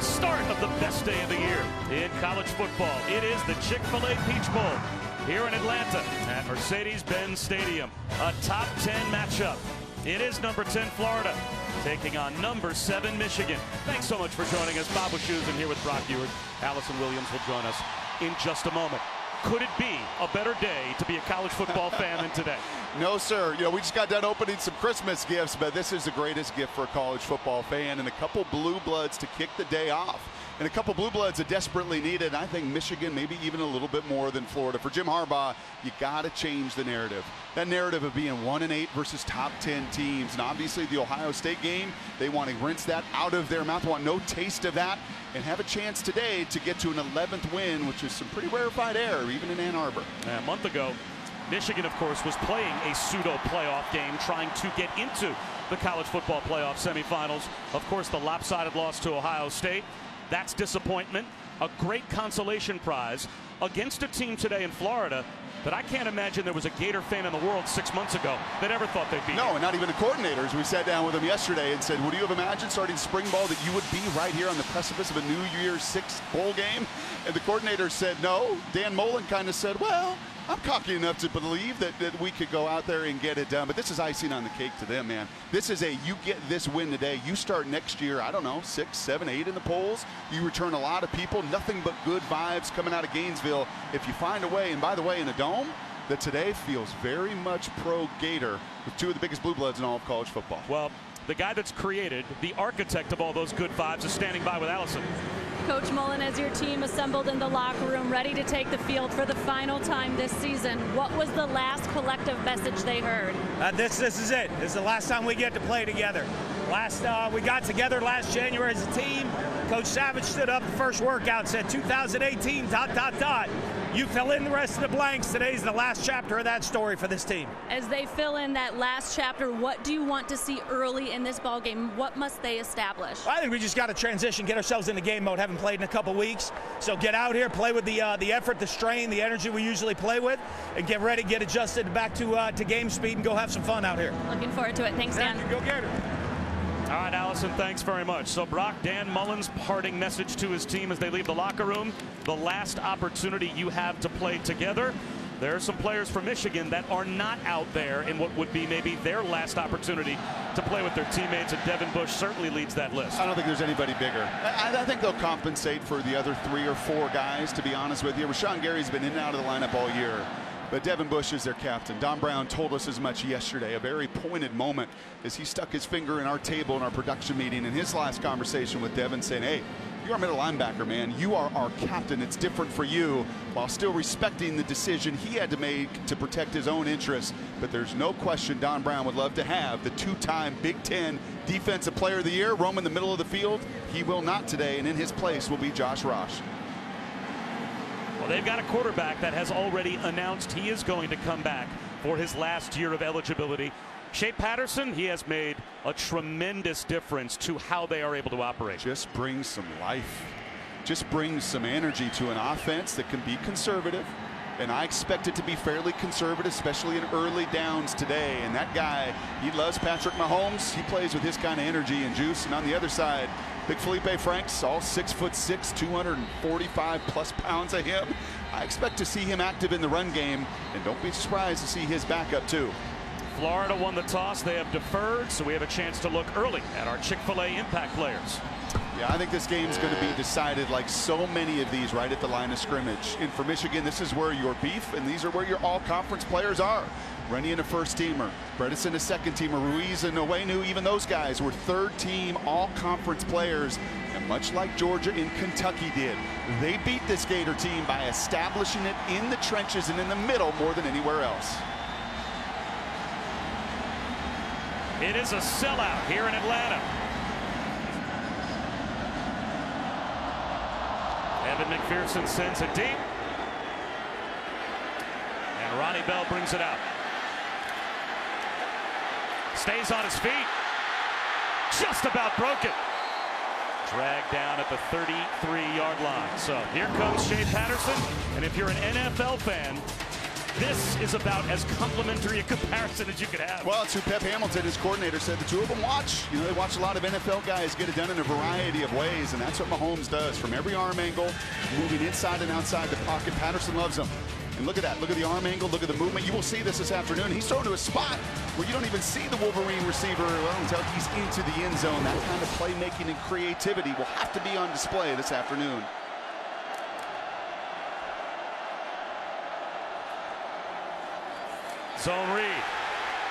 the start of the best day of the year in college football. It is the Chick-fil-A Peach Bowl here in Atlanta at Mercedes-Benz Stadium. A top 10 matchup. It is number 10 Florida taking on number 7 Michigan. Thanks so much for joining us. Bob Wischusen here with Brock Ewart. Allison Williams will join us in just a moment. Could it be a better day to be a college football fan than today? No, sir. You know, we just got done opening some Christmas gifts, but this is the greatest gift for a college football fan, and a couple blue bloods to kick the day off. And a couple blue bloods are desperately needed. I think Michigan maybe even a little bit more than Florida. For Jim Harbaugh, you got to change the narrative. That narrative of being 1-8 versus top 10 teams. And obviously the Ohio State game, they want to rinse that out of their mouth, want no taste of that, and have a chance today to get to an 11th win, which is some pretty rarefied air, even in Ann Arbor. A month ago, Michigan, of course, was playing a pseudo playoff game, trying to get into the college football playoff semifinals. Of course, the lopsided loss to Ohio State. That's disappointment. A great consolation prize against a team today in Florida that I can't imagine there was a Gator fan in the world 6 months ago that ever thought they'd be No, here. and not even the coordinators. We sat down with them yesterday and said, would you have imagined starting spring ball that you would be right here on the precipice of a New Year's Six bowl game? And the coordinators said no. Dan Mullen kind of said, well, I'm cocky enough to believe that we could go out there and get it done. But this is icing on the cake to them, man. This is you get this win today. You start next year, I don't know, 6, 7, 8 in the polls. You return a lot of people. Nothing but good vibes coming out of Gainesville. If you find a way, and by the way, in a dome, that today feels very much pro-Gator with two of the biggest blue bloods in all of college football. Well, the guy that's created, the architect of all those good vibes, is standing by with Allison. Coach Mullen, as your team assembled in the locker room, ready to take the field for the final time this season, what was the last collective message they heard? This is it. This is the last time we get to play together. We got together last January as a team. Coach Savage stood up the first workout, said 2018, ... You fill in the rest of the blanks. Today's the last chapter of that story for this team. As they fill in that last chapter, what do you want to see early in this ball game? What must they establish? I think we just got to transition, get ourselves into game mode. Haven't played in a couple weeks, so get out here, play with the effort, the strain, the energy we usually play with, and get ready, get adjusted back to game speed, and go have some fun out here. Looking forward to it. Thanks, Dan. Go get it. All right, Allison, thanks very much. So, Brock, Dan Mullen's parting message to his team as they leave the locker room. The last opportunity you have to play together. There are some players from Michigan that are not out there in what would be maybe their last opportunity to play with their teammates, and Devin Bush certainly leads that list. I don't think there's anybody bigger. I think they'll compensate for the other 3 or 4 guys, to be honest with you. Rashawn Gary's been in and out of the lineup all year. But Devin Bush is their captain. Don Brown told us as much yesterday, a very pointed moment as he stuck his finger in our table in our production meeting in his last conversation with Devin, saying, hey, you're our middle linebacker, man. You are our captain. It's different for you, while still respecting the decision he had to make to protect his own interests. But there's no question Don Brown would love to have the 2-time Big Ten Defensive Player of the Year roaming the middle of the field. He will not today, and in his place will be Josh Rosh. Well, they've got a quarterback that has already announced he is going to come back for his last year of eligibility. Shea Patterson, he has made a tremendous difference to how they are able to operate. Just brings some life. Just brings some energy to an offense that can be conservative. And I expect it to be fairly conservative, especially in early downs today. And that guy, he loves Patrick Mahomes. He plays with his kind of energy and juice. And on the other side, big Felipe Franks, all 6'6", 245 plus pounds of him. I expect to see him active in the run game, and don't be surprised to see his backup too. Florida won the toss. They have deferred, so we have a chance to look early at our Chick-fil-A impact players. Yeah, I think this game's going to be decided like so many of these right at the line of scrimmage. And for Michigan, this is where your beef, and these are where your all-conference players are. Rennie and a first-teamer, Bredesen a second-teamer, Ruiz and Owenu, even those guys were third-team all-conference players. And much like Georgia and Kentucky did, they beat this Gator team by establishing it in the trenches and in the middle more than anywhere else. It is a sellout here in Atlanta. Evan McPherson sends it deep. And Ronnie Bell brings it out. Stays on his feet. Just about broke it. Dragged down at the 33-yard line. So here comes Shea Patterson. And if you're an NFL fan, This is about as complimentary a comparison as you could have. Well, it's who Pep Hamilton, his coordinator, said the two of them watch. You know, they watch a lot of NFL guys get it done in a variety of ways, and that's what Mahomes does. From every arm angle, moving inside and outside the pocket. Patterson loves him. And look at that. Look at the arm angle. Look at the movement. You will see this afternoon. He's thrown to a spot where you don't even see the Wolverine receiver until he's into the end zone. That kind of playmaking and creativity will have to be on display this afternoon. Zone read.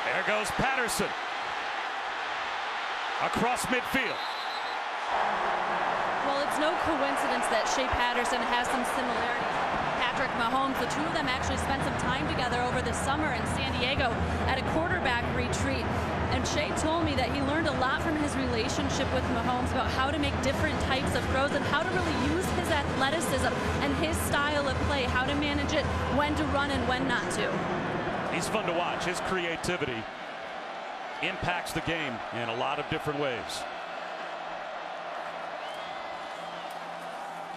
There goes Patterson. Across midfield. Well, it's no coincidence that Shea Patterson has some similarities with Patrick Mahomes. The two of them actually spent some time together over the summer in San Diego at a quarterback retreat. And Shea told me that he learned a lot from his relationship with Mahomes about how to make different types of throws and how to really use his athleticism and his style of play, how to manage it, when to run and when not to. He's fun to watch. His creativity impacts the game in a lot of different ways.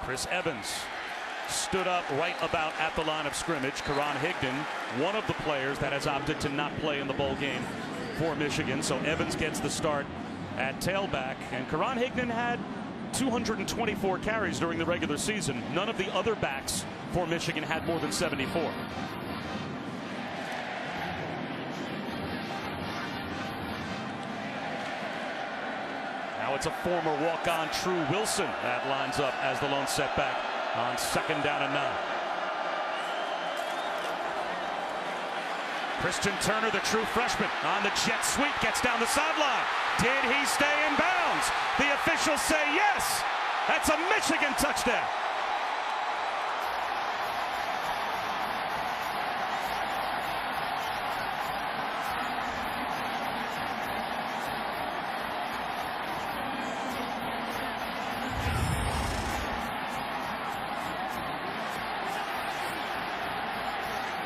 Chris Evans stood up right about at the line of scrimmage. Karan Higdon, one of the players that has opted to not play in the bowl game for Michigan. So Evans gets the start at tailback. And Karan Higdon had 224 carries during the regular season. None of the other backs for Michigan had more than 74. Now it's a former walk-on True Wilson that lines up as the lone setback on 2nd down and 9. Christian Turner, the true freshman, on the jet sweep, gets down the sideline. Did he stay in bounds? The officials say yes. That's a Michigan touchdown.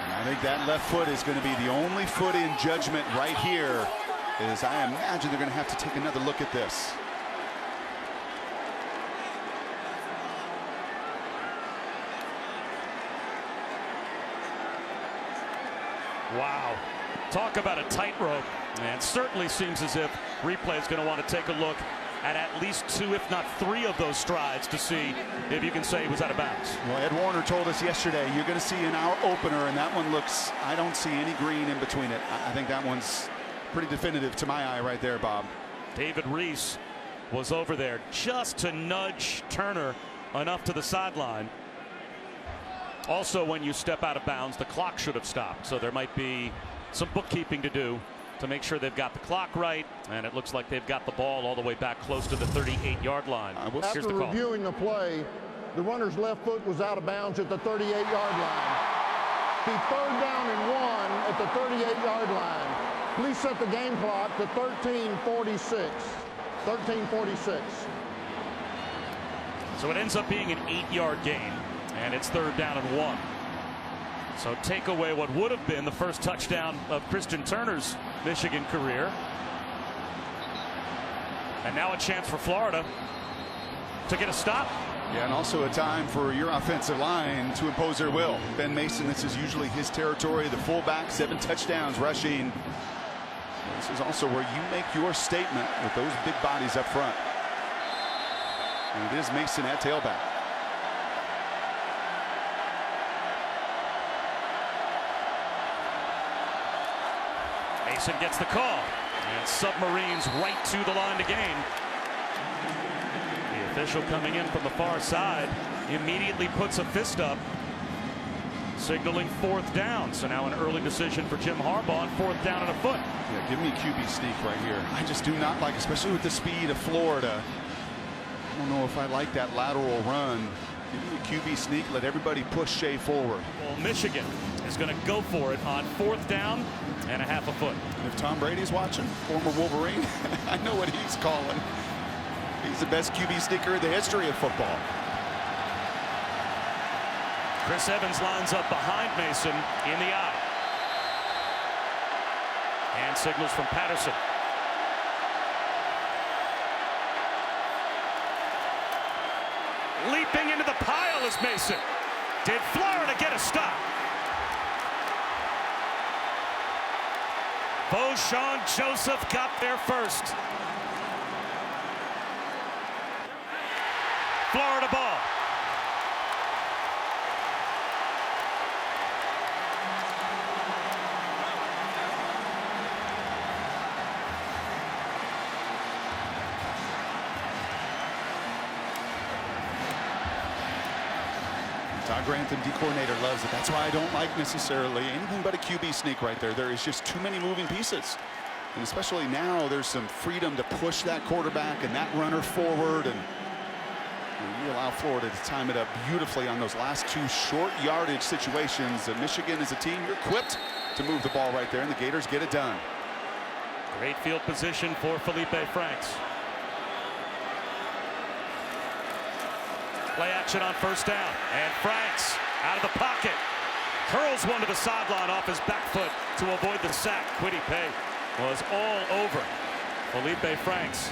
I think that left foot is going to be the only foot in judgment right here, as I imagine they're going to have to take another look at this. Wow. Talk about a tightrope. And certainly seems as if replay is going to want to take a look at least 2, if not 3 of those strides to see if you can say he was out of bounds. Well, Ed Warner told us yesterday, you're going to see an hour opener, and that one looks, I don't see any green in between it. I think that one's pretty definitive to my eye right there, Bob. David Reese was over there just to nudge Turner enough to the sideline. Also, when you step out of bounds, the clock should have stopped. So there might be some bookkeeping to do to make sure they've got the clock right, and it looks like they've got the ball all the way back close to the 38-yard line. After reviewing the play, the runner's left foot was out of bounds at the 38-yard line. Be 3rd down and 1 at the 38-yard line. Please set the game clock to 13:46. 13:46. So it ends up being an 8-yard gain, and it's 3rd down and 1. So take away what would have been the first touchdown of Christian Turner's Michigan career. And now a chance for Florida to get a stop. Yeah, and also a time for your offensive line to impose their will. Ben Mason, this is usually his territory. The fullback, 7 touchdowns rushing. This is also where you make your statement with those big bodies up front. And it is Mason at tailback. Mason gets the call, and Submarines right to the line to gain. The official coming in from the far side immediately puts a fist up, signaling 4th down. So now an early decision for Jim Harbaugh on 4th down and a foot. Yeah, give me QB sneak right here. I just do not like, especially with the speed of Florida. I don't know if I like that lateral run. Give me a QB sneak, let everybody push Shea forward. Well, Michigan is going to go for it on 4th down and a half a foot. And if Tom Brady's watching, former Wolverine, I know what he's calling. He's the best QB sneaker in the history of football. Chris Evans lines up behind Mason in the eye. And signals from Patterson. Leaping into the pile is Mason. Did Florida get a stop? Beauchamp Joseph got there first. Florida ball. Todd Grantham, D coordinator, loves it. That's why I don't like necessarily anything but a QB sneak right there. There is just too many moving pieces. And especially now, there's some freedom to push that quarterback and that runner forward. And you allow Florida to time it up beautifully on those last two short yardage situations. And Michigan as a team, you're equipped to move the ball right there, and the Gators get it done. Great field position for Felipe Franks. Play action on first down, and Franks out of the pocket hurls one to the sideline off his back foot to avoid the sack. Kwity Paye was all over Felipe Franks.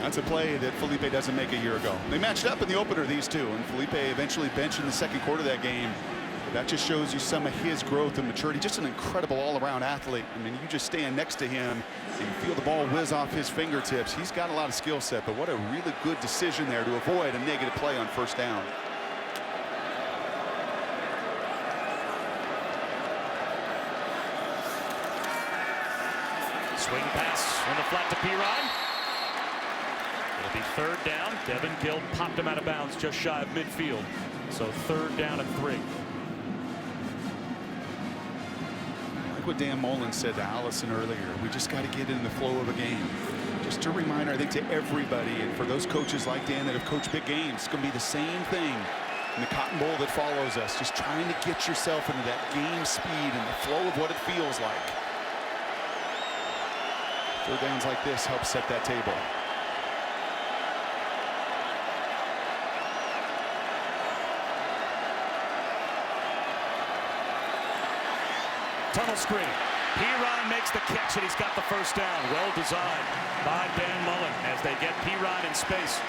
That's a play that Felipe doesn't make a year ago. They matched up in the opener, these two, and Felipe eventually benched in the second quarter of that game. But that just shows you some of his growth and maturity. Just an incredible all-around athlete. I mean, you just stand next to him and you feel the ball whiz off his fingertips. He's got a lot of skill set, but what a really good decision there to avoid a negative play on first down. Swing pass on the flat to Piron. It'll be third down. Devin Gill popped him out of bounds just shy of midfield. So third down and 3. Like what Dan Mullen said to Allison earlier, we just got to get in the flow of a game. Just a reminder, I think, to everybody, and for those coaches like Dan that have coached big games, it's going to be the same thing in the Cotton Bowl that follows us. Just trying to get yourself into that game speed and the flow of what it feels like. Third downs like this help set that table. Tunnel screen. Piron makes the catch, and he's got the first down. Well designed by Dan Mullen as they get Piron in space.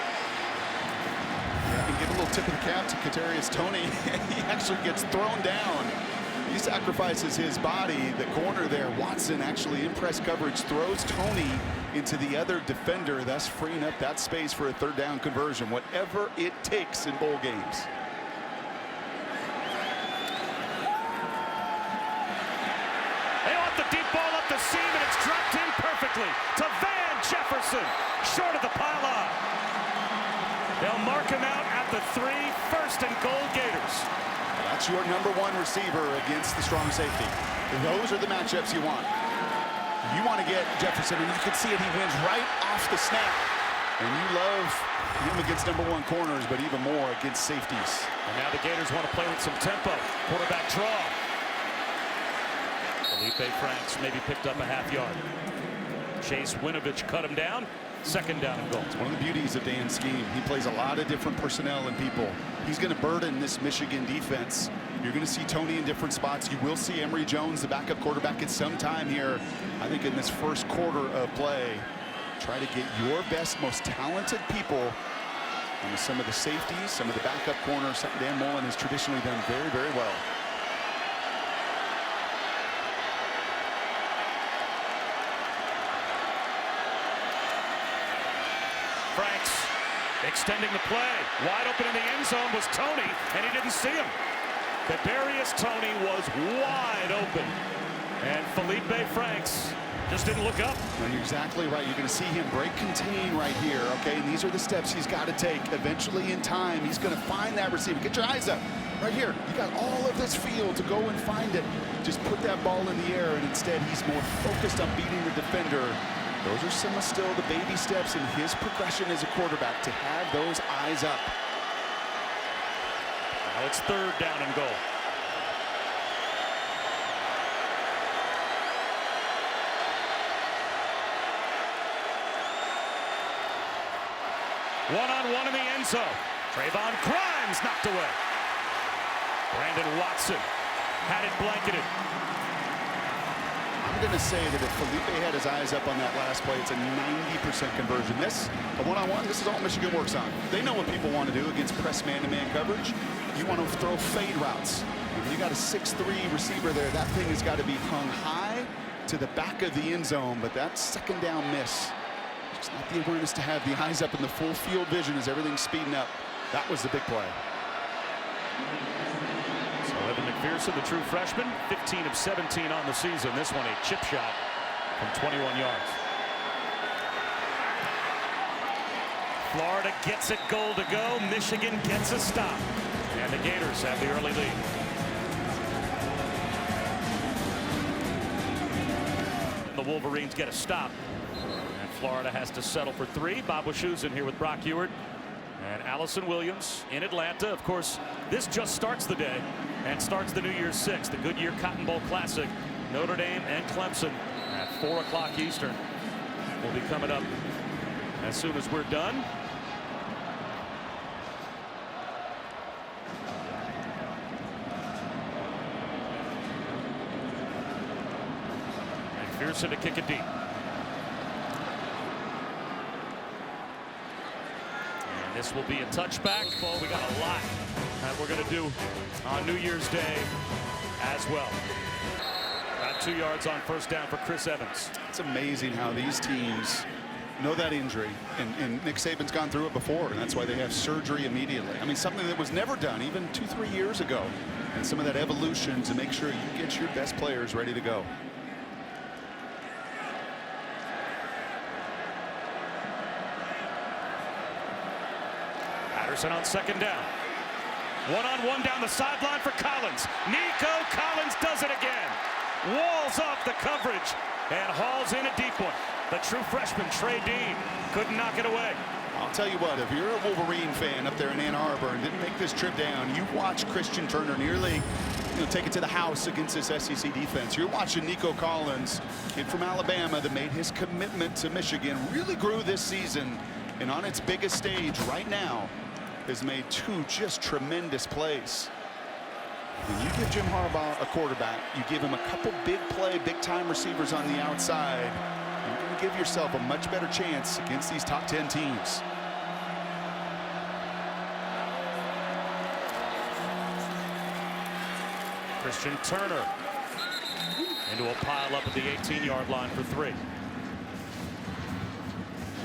Yeah, and give a little tip of the cap to Kadarius Toney. He actually gets thrown down. He sacrifices his body. The corner there, Watson, actually in press coverage, throws Toney into the other defender, thus freeing up that space for a third down conversion. Whatever it takes in bowl games. They want the deep ball up the seam, and it's dropped in perfectly to Van Jefferson, short of the pylon. They'll mark him out at the 3, first and goal Gators. That's your #1 receiver against the strong safety. Those are the matchups you want. You want to get Jefferson, and you can see it. He wins right off the snap. And you love him against #1 corners, but even more against safeties. And now the Gators want to play with some tempo. Quarterback draw. Felipe Franks maybe picked up a half yard. Chase Winovich cut him down. Second down and goal. It's one of the beauties of Dan's scheme. He plays a lot of different personnel and people. He's going to burden this Michigan defense. You're going to see Toney in different spots. You will see Emory Jones, the backup quarterback, at some time here, I think, in this first quarter of play. Try to get your best, most talented people on some of the safeties, some of the backup corners. Something Dan Mullen has traditionally done very, very well. Franks extending the play. Wide open in the end zone was Toney, and he didn't see him. Kadarius Toney was wide open, and Felipe Franks just didn't look up. And you're exactly right. You're going to see him break contain right here, okay? And these are the steps he's got to take. Eventually, in time, he's going to find that receiver. Get your eyes up. Right here. You got all of this field to go and find it. Just put that ball in the air, and instead, he's more focused on beating the defender. Those are some of still the baby steps in his progression as a quarterback, to have those eyes up. Now it's third down and goal. One-on-one in the end zone. Trayvon Grimes knocked away. Brandon Watson had it blanketed. I'm going to say that if Felipe had his eyes up on that last play, it's a 90% conversion. This, a one-on-one, this is all Michigan works on. They know what people want to do against press man-to-man coverage. You want to throw fade routes. If you got a 6'3" receiver there, that thing has got to be hung high to the back of the end zone, but that second down miss, just not the awareness to have the eyes up in the full field vision as everything's speeding up. That was the big play. So Evan McPherson, the true freshman, 15 of 17 on the season. This one a chip shot from 21 yards. Florida gets it goal to go. Michigan gets a stop. And the Gators have the early lead. The Wolverines get a stop. And Florida has to settle for 3. Bob Wischusen in here with Brock Ewart and Allison Williams in Atlanta. Of course, this just starts the day and starts the New Year's Six, the Goodyear Cotton Bowl Classic. Notre Dame and Clemson at 4 o'clock Eastern will be coming up as soon as we're done. McPherson to kick it deep. And this will be a touchback. Well, we got a lot that we're going to do on New Year's Day as well. Got 2 yards on first down for Chris Evans. It's amazing how these teams know that injury, and Nick Saban's gone through it before, and that's why they have surgery immediately. I mean, something that was never done even 2-3 years ago, and some of that evolution to make sure you get your best players ready to go. Patterson on second down. One-on-one down the sideline for Collins. Nico Collins does it again. Walls off the coverage and hauls in a deep one. The true freshman, Trey Dean, couldn't knock it away. I'll tell you what, if you're a Wolverine fan up there in Ann Arbor and didn't make this trip down, you watch Christian Turner nearly take it to the house against this SEC defense. You're watching Nico Collins, kid from Alabama that made his commitment to Michigan, really grew this season, and on its biggest stage right now has made 2 just tremendous plays. When you give Jim Harbaugh a quarterback, you give him a couple big play, big time receivers on the outside, you're going to give yourself a much better chance against these top 10 teams. Christian Turner into a pile up at the 18-yard line for 3.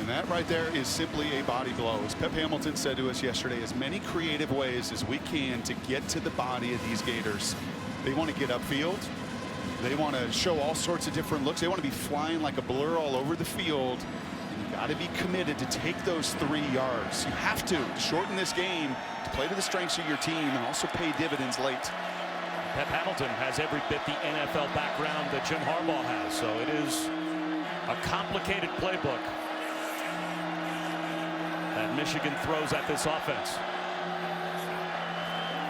And that right there is simply a body blow. As Pep Hamilton said to us yesterday, as many creative ways as we can to get to the body of these Gators. They want to get upfield. They want to show all sorts of different looks. They want to be flying like a blur all over the field. And you got to be committed to take those 3 yards. You have to shorten this game to play to the strengths of your team and also pay dividends late. Pep Hamilton has every bit the NFL background that Jim Harbaugh has, so it is a complicated playbook that Michigan throws at this offense.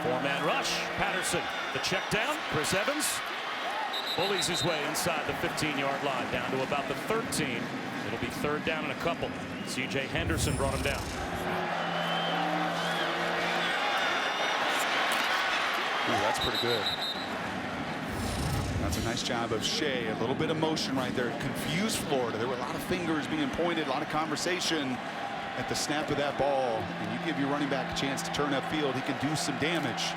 4-man rush. Patterson, the check down. Chris Evans bullies his way inside the 15-yard line down to about the 13. It'll be third down and a couple. C.J. Henderson brought him down. Ooh, that's pretty good. That's a nice job of Shea. A little bit of motion right there. Confused Florida. There were a lot of fingers being pointed, a lot of conversation at the snap of that ball. And you give your running back a chance to turn upfield, he can do some damage.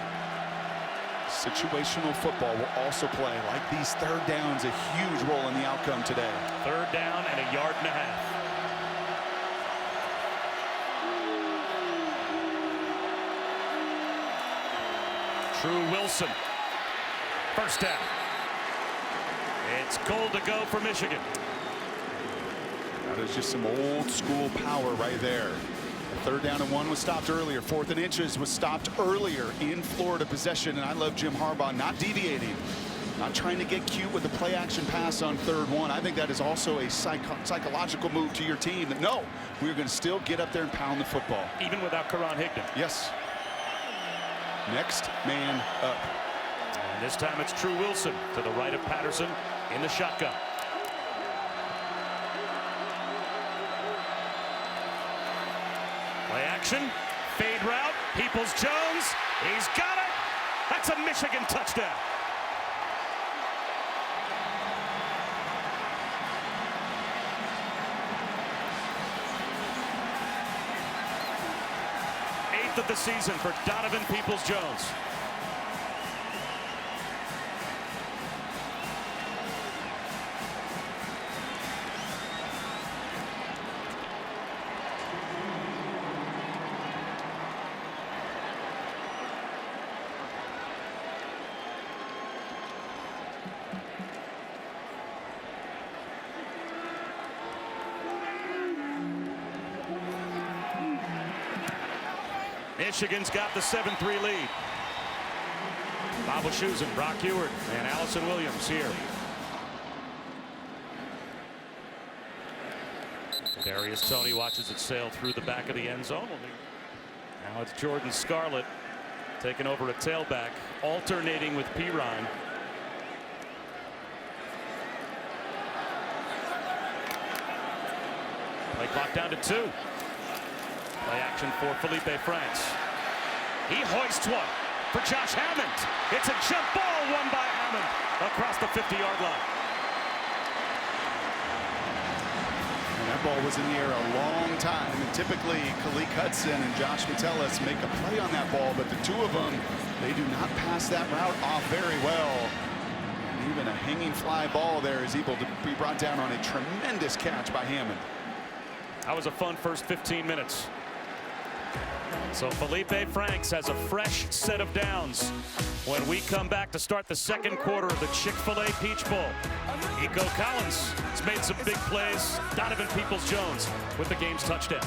Situational football will also play. Like these third downs, a huge role in the outcome today. Third down and a yard and a half. True Wilson. First down. It's goal to go for Michigan. That is just some old school power right there. The 3rd down and 1 was stopped earlier. 4th and inches was stopped earlier in Florida possession. And I love Jim Harbaugh not deviating, not trying to get cute with the play action pass on 3rd 1. I think that is also a psychological move to your team that no, we're going to still get up there and pound the football. Even without Karan Higdon. Yes. Next man up. And this time it's True Wilson to the right of Patterson in the shotgun. Play action, fade route, Peoples-Jones, he's got it. That's a Michigan touchdown. 10th of the season for Donovan Peoples-Jones. Michigan's got the 7-3 lead. Bob Wischusen, Brock Ewart, and Allison Williams here. Darius Toney watches it sail through the back of the end zone. Now it's Jordan Scarlett taking over at tailback, alternating with Perine. Play clock down to 2. Play action for Felipe Franks. He hoists one for Josh Hammond. It's a jump ball won by Hammond across the 50-yard line. And that ball was in the air a long time. And typically, Khaleke Hudson and Josh Metellus make a play on that ball, but the two of them, they do not pass that route off very well. And even a hanging fly ball there is able to be brought down on a tremendous catch by Hammond. That was a fun first 15 minutes. So Felipe Franks has a fresh set of downs when we come back to start the second quarter of the Chick-fil-A Peach Bowl. Nico Collins has made some big plays. Donovan Peoples-Jones with the game's touchdown.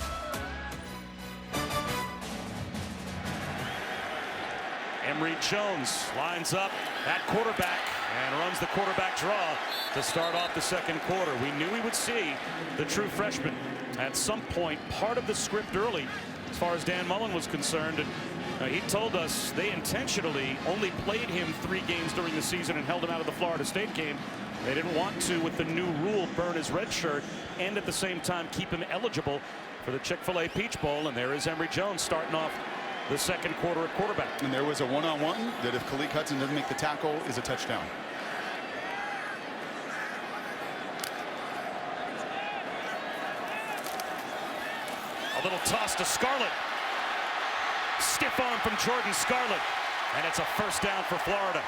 Emory Jones lines up at quarterback and runs the quarterback draw to start off the second quarter. We knew we would see the true freshman at some point, part of the script early as far as Dan Mullen was concerned. And he told us they intentionally only played him 3 games during the season and held him out of the Florida State game. They didn't want to, with the new rule, burn his red shirt and at the same time keep him eligible for the Chick-fil-A Peach Bowl. And there is Emory Jones starting off the second quarter at quarterback. And there was a one-on-one that if Khaleke Hudson doesn't make the tackle is a touchdown. A little toss to Scarlett. Stiff arm from Jordan Scarlett. And it's a first down for Florida.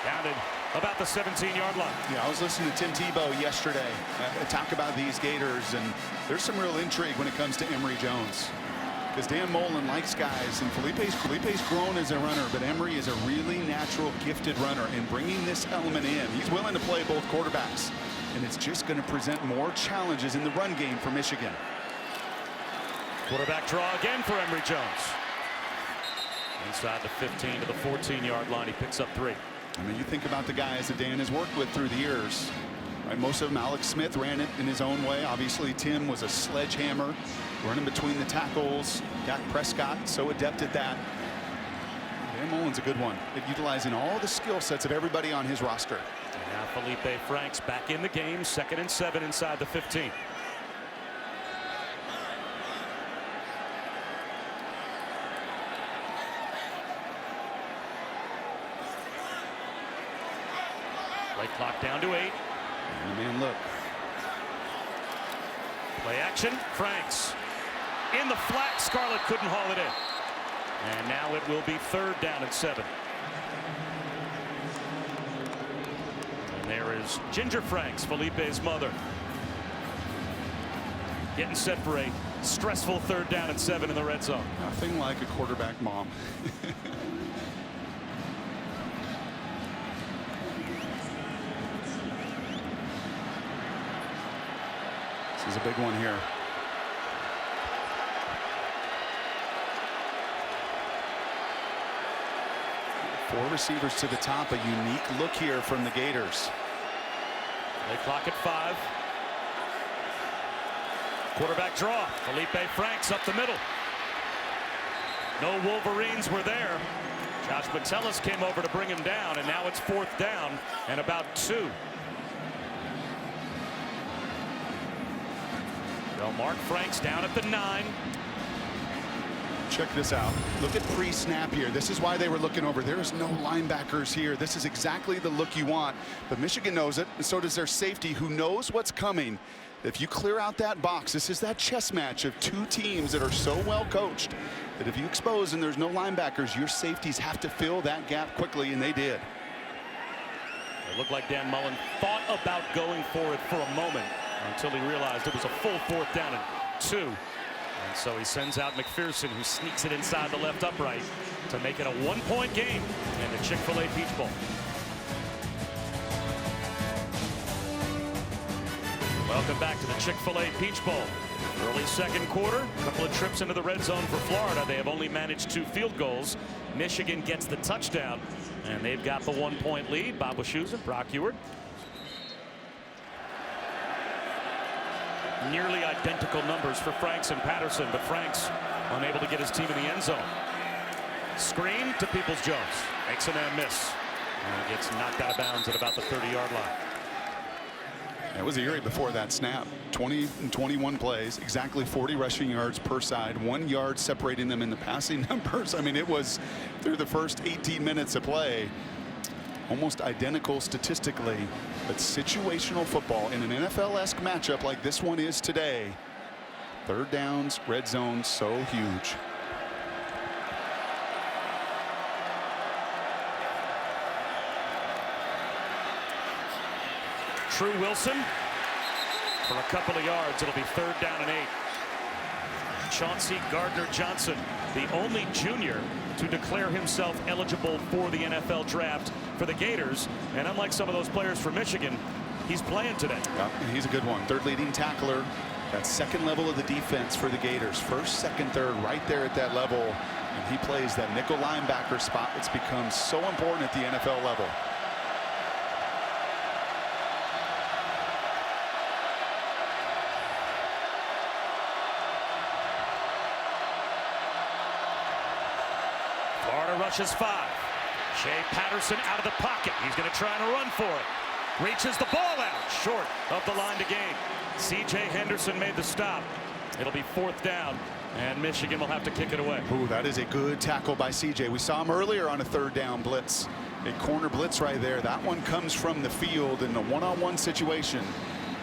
Down at about the 17-yard line. Yeah, I was listening to Tim Tebow yesterday talk about these Gators, and there's some real intrigue when it comes to Emory Jones. Because Dan Mullen likes guys, and Felipe's grown as a runner, but Emory is a really natural, gifted runner, and bringing this element in, he's willing to play both quarterbacks, and it's just going to present more challenges in the run game for Michigan. Quarterback draw again for Emory Jones. Inside the 15 to the 14-yard line, he picks up 3. I mean, you think about the guys that Dan has worked with through the years. Right, most of them, Alex Smith ran it in his own way. Obviously, Tim was a sledgehammer, running between the tackles. Dak Prescott, so adept at that. Dan Mullen's a good one at utilizing all the skill sets of everybody on his roster. And now Felipe Franks back in the game, 2nd and 7 inside the 15. Play clock down to 8. And man, look. Play action, Franks. In the flat, Scarlett couldn't haul it in. And now it will be 3rd down and 7. And there is Ginger Franks, Felipe's mother. Getting set for a stressful 3rd down and 7 in the red zone. Nothing like a quarterback mom. This is a big one here. Four receivers to the top. A unique look here from the Gators. Play clock at 5. Quarterback draw. Felipe Franks up the middle. No Wolverines were there. Josh Metellus came over to bring him down, and now it's 4th down and about 2. Well, Mark Franks down at the 9. Check this out. Look at pre-snap here. This is why they were looking over. There is no linebackers here. This is exactly the look you want. But Michigan knows it, and so does their safety, who knows what's coming. If you clear out that box, this is that chess match of two teams that are so well coached that if you expose and there's no linebackers, your safeties have to fill that gap quickly, and they did. It looked like Dan Mullen thought about going for it for a moment until he realized it was a full 4th down and 2. And so he sends out McPherson, who sneaks it inside the left upright to make it a 1-point game in the Chick-fil-A Peach Bowl. Welcome back to the Chick-fil-A Peach Bowl. Early second quarter, a couple of trips into the red zone for Florida. They have only managed 2 field goals. Michigan gets the touchdown, and they've got the 1-point lead. Bob Wischusen, Brock Ewart. Nearly identical numbers for Franks and Patterson, but Franks unable to get his team in the end zone. Screen to Peoples-Jones. Makes a man miss. And gets knocked out of bounds at about the 30-yard line. It was Erie before that snap. 20 and 21 plays, exactly 40 rushing yards per side, 1 yard separating them in the passing numbers. I mean, it was through the first 18 minutes of play, almost identical statistically, but situational football in an NFL-esque matchup like this one is today. 3rd downs, red zone, so huge. True Wilson for a couple of yards. It'll be 3rd down and 8. Chauncey Gardner-Johnson, the only junior to declare himself eligible for the NFL draft for the Gators. And unlike some of those players from Michigan, he's playing today. Yeah, he's a good one. 3rd leading tackler. That 2nd level of the defense for the Gators. 1st, 2nd, 3rd, right there at that level. And he plays that nickel linebacker spot that's become so important at the NFL level. Florida rushes 5. Shea Patterson out of the pocket. He's going to try and run for it. Reaches the ball out short of the line to gain. C.J. Henderson made the stop. It'll be 4th down, and Michigan will have to kick it away. Ooh, that is a good tackle by C.J. We saw him earlier on a 3rd down blitz. A corner blitz right there. That one comes from the field in the one-on-one situation.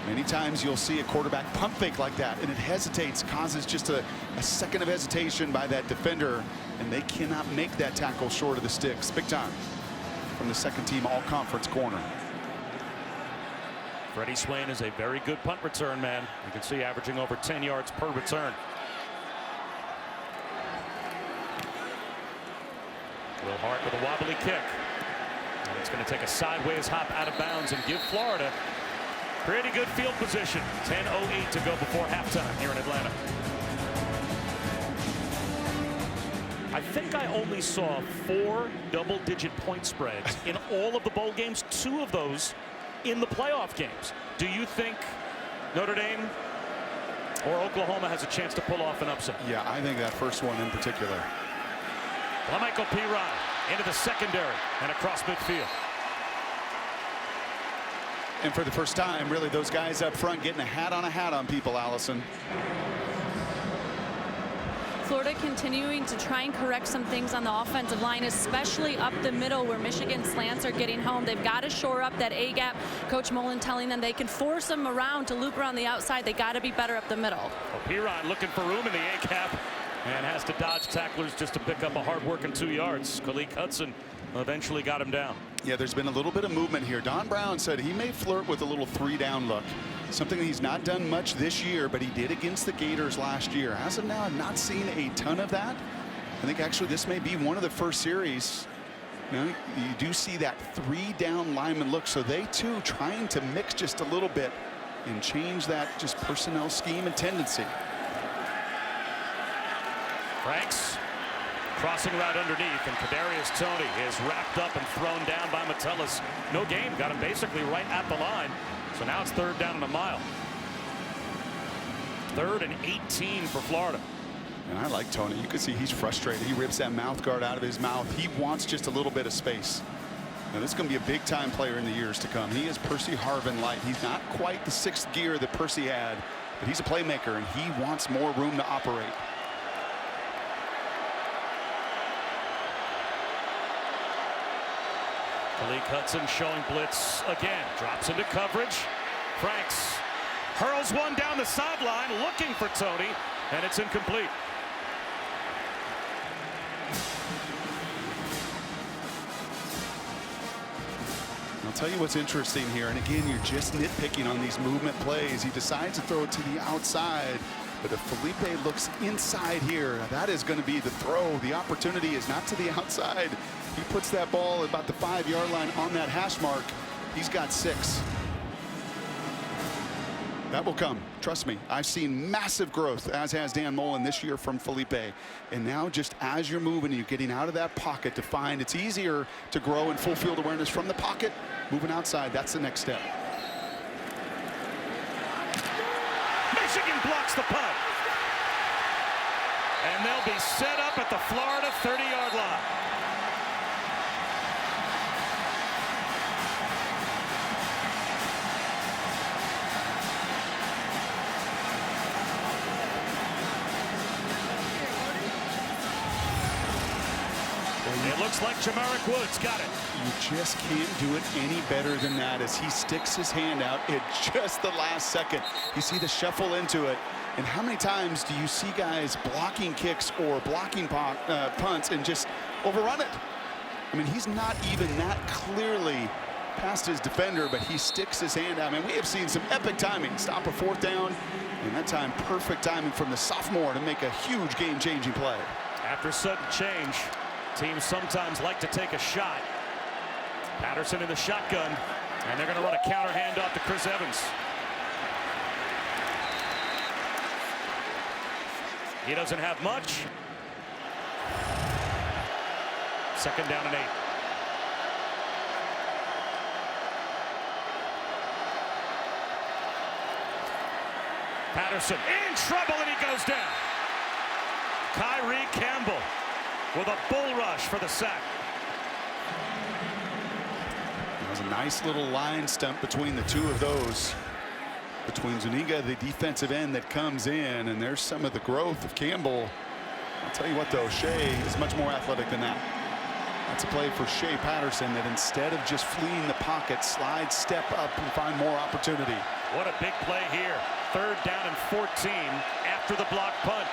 Many times you'll see a quarterback pump fake like that, and it hesitates, causes just a second of hesitation by that defender, and they cannot make that tackle short of the sticks. Big time from the 2nd team all-conference corner. Freddie Swain is a very good punt return man. You can see averaging over 10 yards per return. Will Hart with a wobbly kick. And it's going to take a sideways hop out of bounds and give Florida pretty good field position. 10:08 to go before halftime here in Atlanta. I think I only saw 4 double-digit point spreads in all of the bowl games, 2 of those in the playoff games. Do you think Notre Dame or Oklahoma has a chance to pull off an upset? Yeah, I think that first one in particular. Michael Piron into the secondary and across midfield. And for the first time, really, those guys up front getting a hat on people, Allison. Florida continuing to try and correct some things on the offensive line, especially up the middle where Michigan slants are getting home. They've got to shore up that A-gap. Coach Mullen telling them they can force them around to loop around the outside. They got to be better up the middle. Well, Piron looking for room in the A-gap and has to dodge tacklers just to pick up a hard-working 2 yards. Khaleke Hudson eventually got him down. Yeah, there's been a little bit of movement here. Don Brown said he may flirt with a little 3-down look. Something he's not done much this year, but he did against the Gators last year. As of now, I've not seen a ton of that. I think actually this may be one of the first series. You do see that 3-down lineman look. So they too trying to mix just a little bit and change that just personnel scheme and tendency. Franks crossing right underneath, and Kadarius Toney is wrapped up and thrown down by Metellus. No gain, got him basically right at the line. So now it's 3rd down and a mile. 3rd and 18 for Florida. And I like Toney. You can see he's frustrated. He rips that mouth guard out of his mouth. He wants just a little bit of space. Now this is going to be a big time player in the years to come. He is Percy Harvin light. He's not quite the 6th gear that Percy had, but he's a playmaker and he wants more room to operate. Khaleke Hudson showing blitz again. Drops into coverage. Franks Hurls one down the sideline, looking for Tony, and it's incomplete. I'll tell you what's interesting here, and again, you're just nitpicking on these movement plays. He decides to throw it to the outside, but if Felipe looks inside here, that is going to be the throw. The opportunity is not to the outside. He puts that ball about the 5-yard line on that hash mark. He's got 6. That will come. Trust me. I've seen massive growth, as has Dan Mullen this year from Felipe. And now just as you're moving, you're getting out of that pocket to find it's easier to grow in full field awareness from the pocket. Moving outside, that's the next step. Michigan blocks the punt. And they'll be set up at the Florida 30-yard line. It looks like Jamarick Woods got it. You just can't do it any better than that as he sticks his hand out at just the last second. You see the shuffle into it. And how many times do you see guys blocking kicks or blocking punts and just overrun it? I mean, he's not even that clearly past his defender, but he sticks his hand out. I mean, we have seen some epic timing. Stop a 4th down, and that time perfect timing from the sophomore to make a huge game-changing play. After sudden change, teams sometimes like to take a shot. Patterson in the shotgun, and they're going to run a counter handoff to Chris Evans. He doesn't have much. 2nd down and 8. Patterson in trouble, and he goes down. Kyrie Campbell with a bull rush for the sack. There's a nice little line stump between the two of those. Between Zuniga, the defensive end that comes in, and there's some of the growth of Campbell. I'll tell you what, though, Shea is much more athletic than that. That's a play for Shea Patterson that instead of just fleeing the pocket, slides, step up, and find more opportunity. What a big play here. 3rd down and 14 after the block punt.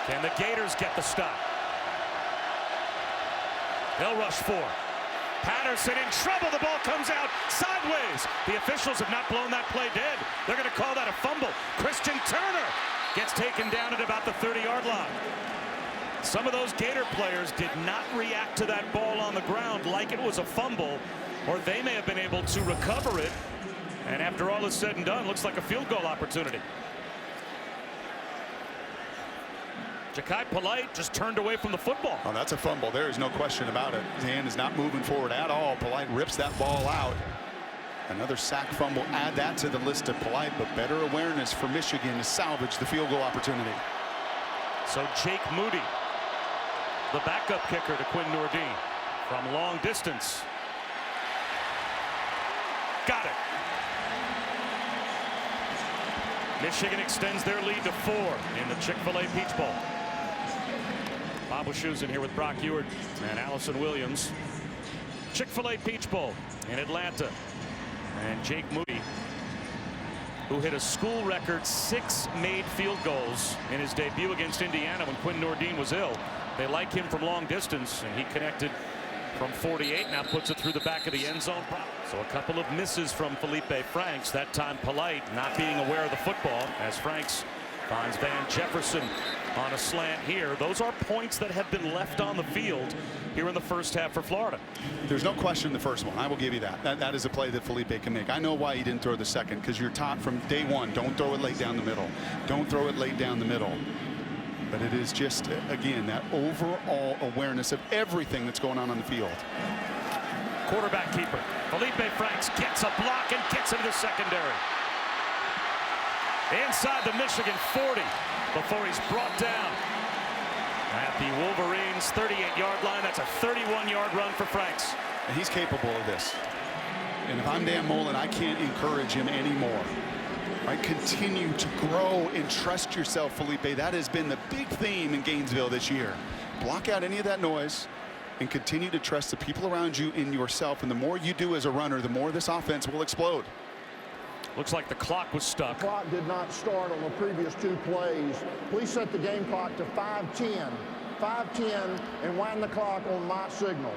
Can the Gators get the stop? They'll rush 4. Patterson in trouble. The ball comes out sideways. The officials have not blown that play dead. They're going to call that a fumble. Christian Turner gets taken down at about the 30-yard line. Some of those Gator players did not react to that ball on the ground like it was a fumble, or they may have been able to recover it. And after all is said and done, looks like a field goal opportunity. Ja'Kai Polite just turned away from the football. Oh, that's a fumble. There is no question about it. His hand is not moving forward at all. Polite rips that ball out. Another sack fumble. Add that to the list of Polite, but better awareness for Michigan to salvage the field goal opportunity. So Jake Moody, the backup kicker to Quinn Nordine, from long distance. Got it. Michigan extends their lead to 4 in the Chick-fil-A Peach Bowl. Bob Wischusen here with Brock Ewart and Allison Williams. Chick-fil-A Peach Bowl in Atlanta. And Jake Moody, who hit a school record 6 made field goals in his debut against Indiana when Quinn Nordine was ill. They like him from long distance, and he connected from 48, now puts it through the back of the end zone. So a couple of misses from Felipe Franks, that time Polite not being aware of the football as Franks finds Van Jefferson on a slant here. Those are points that have been left on the field here in the first half for Florida. There's no question the first one. I will give you that. That is a play that Felipe can make. I know why he didn't throw the second, because you're taught from day one, don't throw it late down the middle. Don't throw it late down the middle. But it is just, again, that overall awareness of everything that's going on the field. Quarterback keeper. Felipe Franks gets a block and gets into the secondary. Inside the Michigan 40 before he's brought down at the Wolverines 38-yard line. That's a 31-yard run for Franks. And he's capable of this. And if I'm Dan Mullen, I can't encourage him anymore. Right, continue to grow and trust yourself, Felipe. That has been the big theme in Gainesville this year. Block out any of that noise and continue to trust the people around you and yourself. And the more you do as a runner, the more this offense will explode. Looks like the clock was stuck. The clock did not start on the previous 2 plays. Please set the game clock to 5:10. 5:10 and wind the clock on my signal.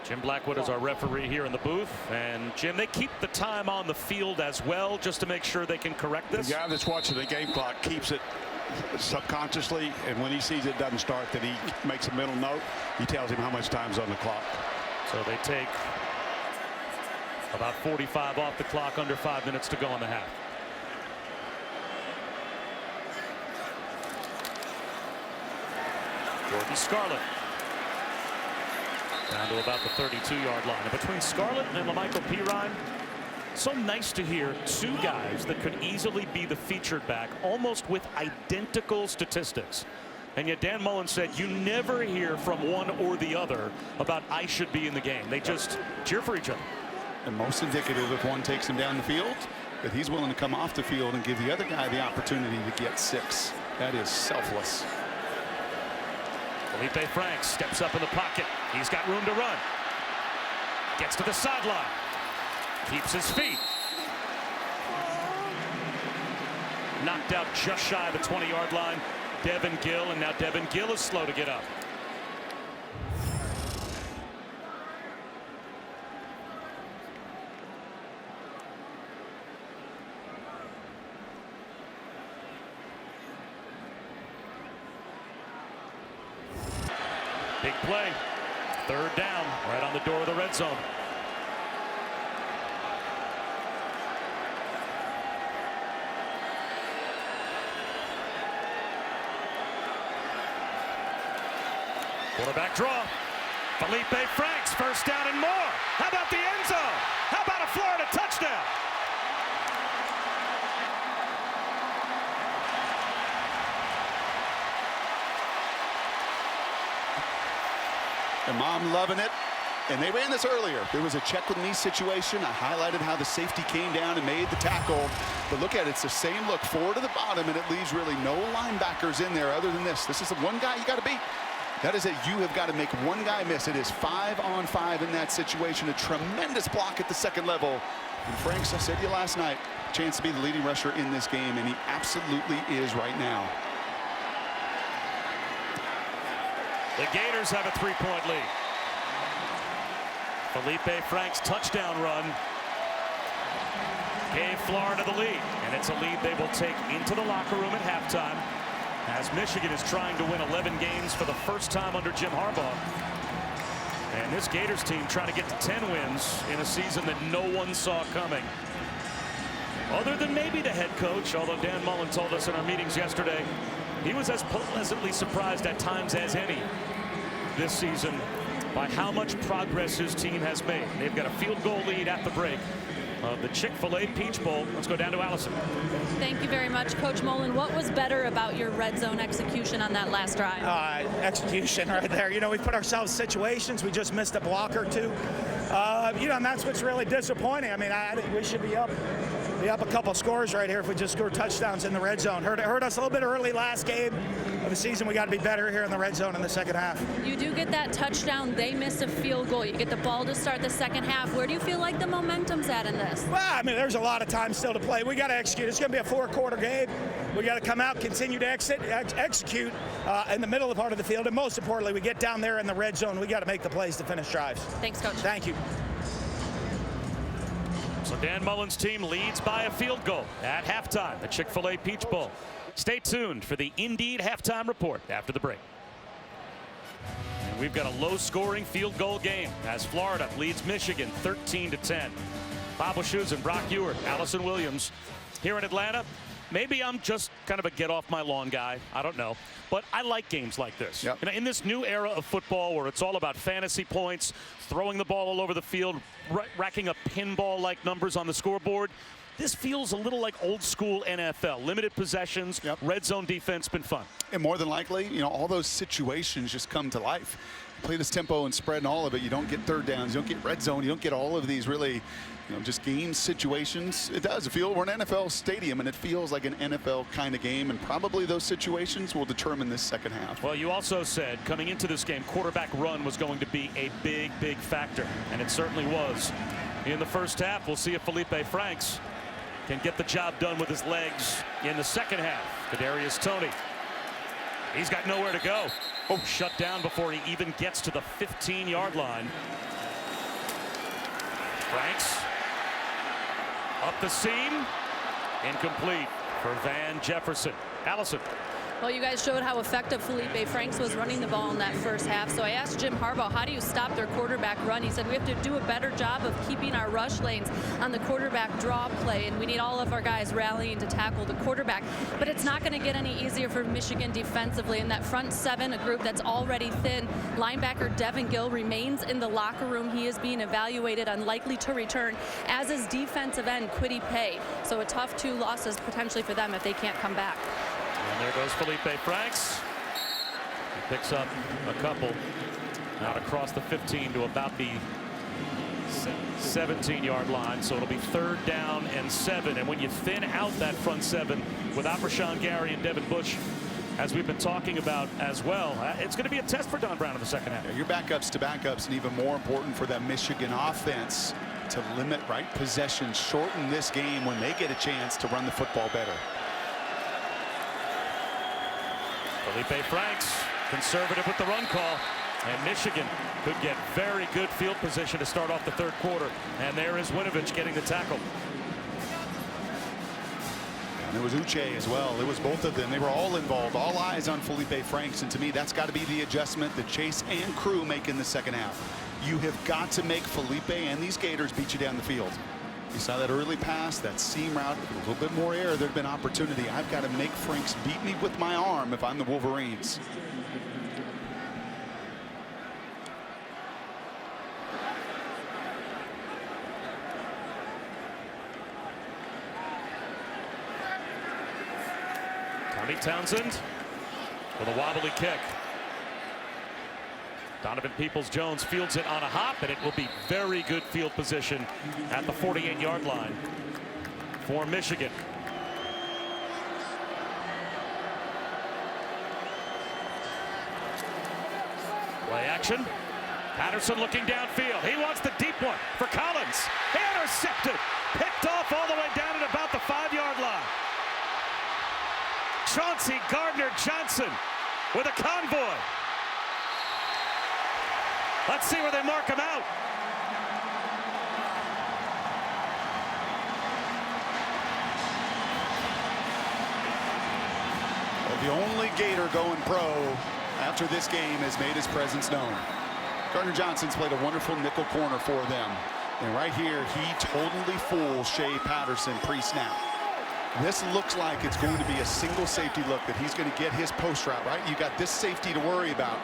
Jim Blackwood is our referee here in the booth. And Jim, they keep the time on the field as well just to make sure they can correct this. The guy that's watching the game clock keeps it subconsciously, and when he sees it doesn't start, then he makes a mental note. He tells him how much time's on the clock. So they take about 45 off the clock, under 5 minutes to go in the half. Jordan Scarlett down to about the 32-yard line. And between Scarlett and Lamichael Pirine, so nice to hear 2 guys that could easily be the featured back, almost with identical statistics. And yet Dan Mullen said you never hear from one or the other about I should be in the game. They just cheer for each other. And most indicative, if one takes him down the field, that he's willing to come off the field and give the other guy the opportunity to get 6. That is selfless. Felipe Franks steps up in the pocket. He's got room to run. Gets to the sideline. Keeps his feet. Knocked out just shy of the 20-yard line. Devin Gill, and now Devin Gill is slow to get up. Big play. 3rd down, right on the door of the red zone. Quarterback draw. Felipe Franks, 1st down and more. How about the end zone? How about a Florida touchdown? And Mom loving it. And they ran this earlier. There was a check with me situation. I highlighted how the safety came down and made the tackle. But look at it. It's the same look, 4 to the bottom, and it leaves really no linebackers in there other than this. This is the one guy you got to beat. That is it. You have got to make one guy miss. It is 5-on-5 in that situation. A tremendous block at the 2nd level. And Franks, I said to you last night, chance to be the leading rusher in this game, and he absolutely is right now. The Gators have a 3-point lead. Felipe Franks' touchdown run gave Florida the lead, and it's a lead they will take into the locker room at halftime as Michigan is trying to win 11 games for the first time under Jim Harbaugh. And this Gators team trying to get to 10 wins in a season that no one saw coming. Other than maybe the head coach, although Dan Mullen told us in our meetings yesterday he was as pleasantly surprised at times as any this season by how much progress his team has made. They've got a field goal lead at the break of the Chick-fil-A Peach Bowl. Let's go down to Allison. Thank you very much, Coach Mullen. What was better about your red zone execution on that last drive? Execution right there. You know, we put ourselves in situations. We just missed a block or 2. You know, and that's what's really disappointing. I mean, I think we should be up a couple scores right here if we just score touchdowns in the red zone. Hurt us a little bit early last game of the season. We got to be better here in the red zone in the 2nd half. You do get that touchdown. They miss a field goal. You get the ball to start the 2nd half. Where do you feel like the momentum's at in this? Well, I mean, there's a lot of time still to play. We got to execute. It's going to be a 4-quarter game. We got to come out, continue to execute in the middle of the part of the field, and most importantly, we get down there in the red zone. We got to make the plays to finish drives. Thanks, Coach. Thank you. So Dan Mullen's team leads by a field goal at halftime, the Chick-fil-A Peach Bowl. Stay tuned for the Indeed halftime report after the break. And we've got a low-scoring field goal game as Florida leads Michigan 13-10. Bob Wischusen and Brock Ewert, Allison Williams here in Atlanta. Maybe I'm just kind of a get-off-my-lawn guy. I don't know. But I like games like this. Yep. In this new era of football where it's all about fantasy points, throwing the ball all over the field, racking up pinball-like numbers on the scoreboard, this feels a little like old-school NFL. Limited possessions, Yep. red zone defense, been fun. And more than likely, you know, all those situations just come to life. Play this tempo and spread and all of it. You don't get 3rd downs. You don't get red zone. You don't get all of these really, you know, just game situations. It does. We're an NFL stadium, and it feels like an NFL kind of game, and probably those situations will determine this 2nd half. Well, you also said coming into this game, quarterback run was going to be a big, big factor, and it certainly was in the first half. We'll see if Felipe Franks can get the job done with his legs in the second half. Kadarius Toney. He's got nowhere to go. Oh, shut down before he even gets to the 15-yard line. Franks up the seam. Incomplete for Van Jefferson. Allison. Well, you guys showed how effective Felipe Franks was running the ball in that first half. So I asked Jim Harbaugh, how do you stop their quarterback run? He said we have to do a better job of keeping our rush lanes on the quarterback draw play, and we need all of our guys rallying to tackle the quarterback. But it's not going to get any easier for Michigan defensively. In that front seven, a group that's already thin. Linebacker Devin Gill remains in the locker room. He is being evaluated, unlikely to return, as is defensive end Kwity Paye. So a tough 2 losses potentially for them if they can't come back. And there goes Felipe Franks. He picks up a couple out across the 15 to about the 17-yard line. So it'll be 3rd down and 7. And when you thin out that front 7 without Rashawn Gary and Devin Bush, as we've been talking about as well, it's going to be a test for Don Brown in the second half. Yeah, your backups to backups, and even more important for that Michigan offense to limit possession, shorten this game when they get a chance to run the football better. Felipe Franks, conservative with the run call, and Michigan could get very good field position to start off the 3rd quarter. And there is Winovich getting the tackle. And there was Uche as well. It was both of them. They were all involved. All eyes on Felipe Franks. And to me, that's got to be the adjustment that Chase and crew make in the second half. You have got to make Felipe and these Gators beat you down the field. You saw that early pass, that seam route, a little bit more air. There'd been opportunity. I've got to make Franks beat me with my arm if I'm the Wolverines. Tommy Townsend with a wobbly kick. Donovan Peoples-Jones fields it on a hop, and it will be very good field position at the 48-yard line for Michigan. Play action. Patterson looking downfield. He wants the deep one for Collins. Intercepted. Picked off all the way down at about the 5-yard line. Chauncey Gardner-Johnson with a convoy. Let's see where they mark him out. Well, the only Gator going pro after this game has made his presence known. Gardner-Johnson's played a wonderful nickel corner for them. And right here, he totally fools Shea Patterson pre-snap. This looks like it's going to be a single safety look that he's going to get his post route, right? You got this safety to worry about.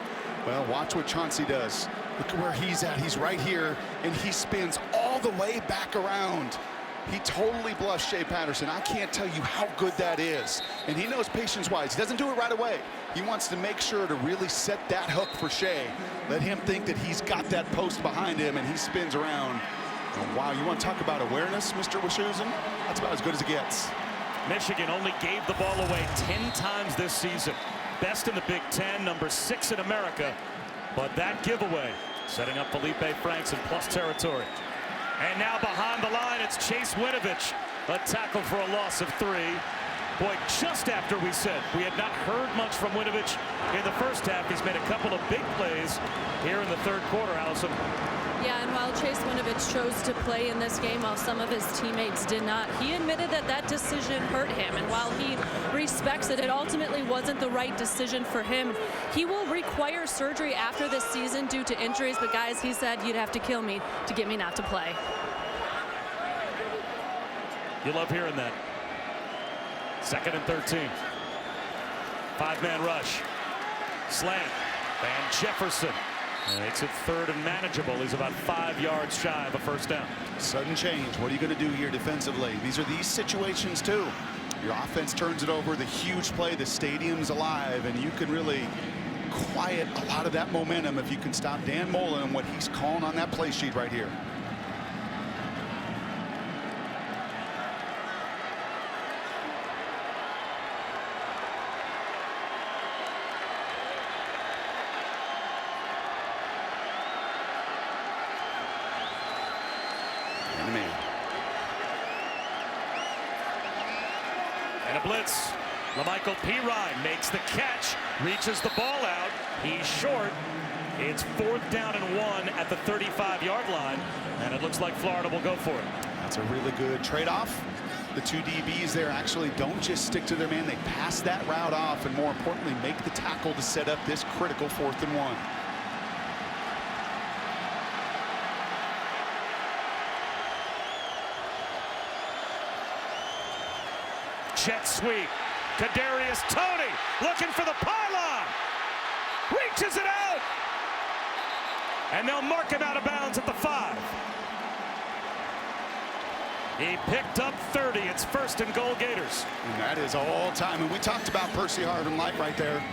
Well, watch what Chauncey does. Look at where he's at. He's right here, and he spins all the way back around. He totally bluffs Shea Patterson. I can't tell you how good that is. And he knows patience-wise. He doesn't do it right away. He wants to make sure to really set that hook for Shea. Let him think that he's got that post behind him, and he spins around. And wow, you want to talk about awareness, Mr. Wischusen? That's about as good as it gets. Michigan only gave the ball away 10 times this season. Best in the Big Ten, number 6 in America. But that giveaway setting up Felipe Franks in plus territory. And now behind the line, it's Chase Winovich. A tackle for a loss of 3. Boy, just after we said we had not heard much from Winovich in the first half, he's made a couple of big plays here in the 3rd quarter, Allison. Yeah, and while Chase Winovich chose to play in this game while some of his teammates did not, he admitted that that decision hurt him. And while he respects it, it ultimately wasn't the right decision for him. He will require surgery after this season due to injuries. But guys, he said, you'd have to kill me to get me not to play. You love hearing that. 2nd and 13. 5-man rush. Slant. Van Jefferson makes it 3rd and manageable. He's about 5 yards shy of a first down. Sudden change. What are you going to do here defensively? These are these situations too. Your offense turns it over. The huge play. The stadium's alive, and you can really quiet a lot of that momentum if you can stop Dan Mullen and what he's calling on that play sheet right here. man-to-man. And a blitz. LaMichael Pirine makes the catch, reaches the ball out. He's short. It's 4th down and 1 at the 35-yard line, and it looks like Florida will go for it. That's a really good trade-off. The two DBs there actually don't just stick to their man. They pass that route off, and more importantly, make the tackle to set up this critical 4th and 1. Jet sweep. Kadarius Toney looking for the pylon. Reaches it out. And they'll mark him out of bounds at the 5. He picked up 30. It's 1st and goal, Gators. And that is all time. And we talked about Percy Harvin Light right there.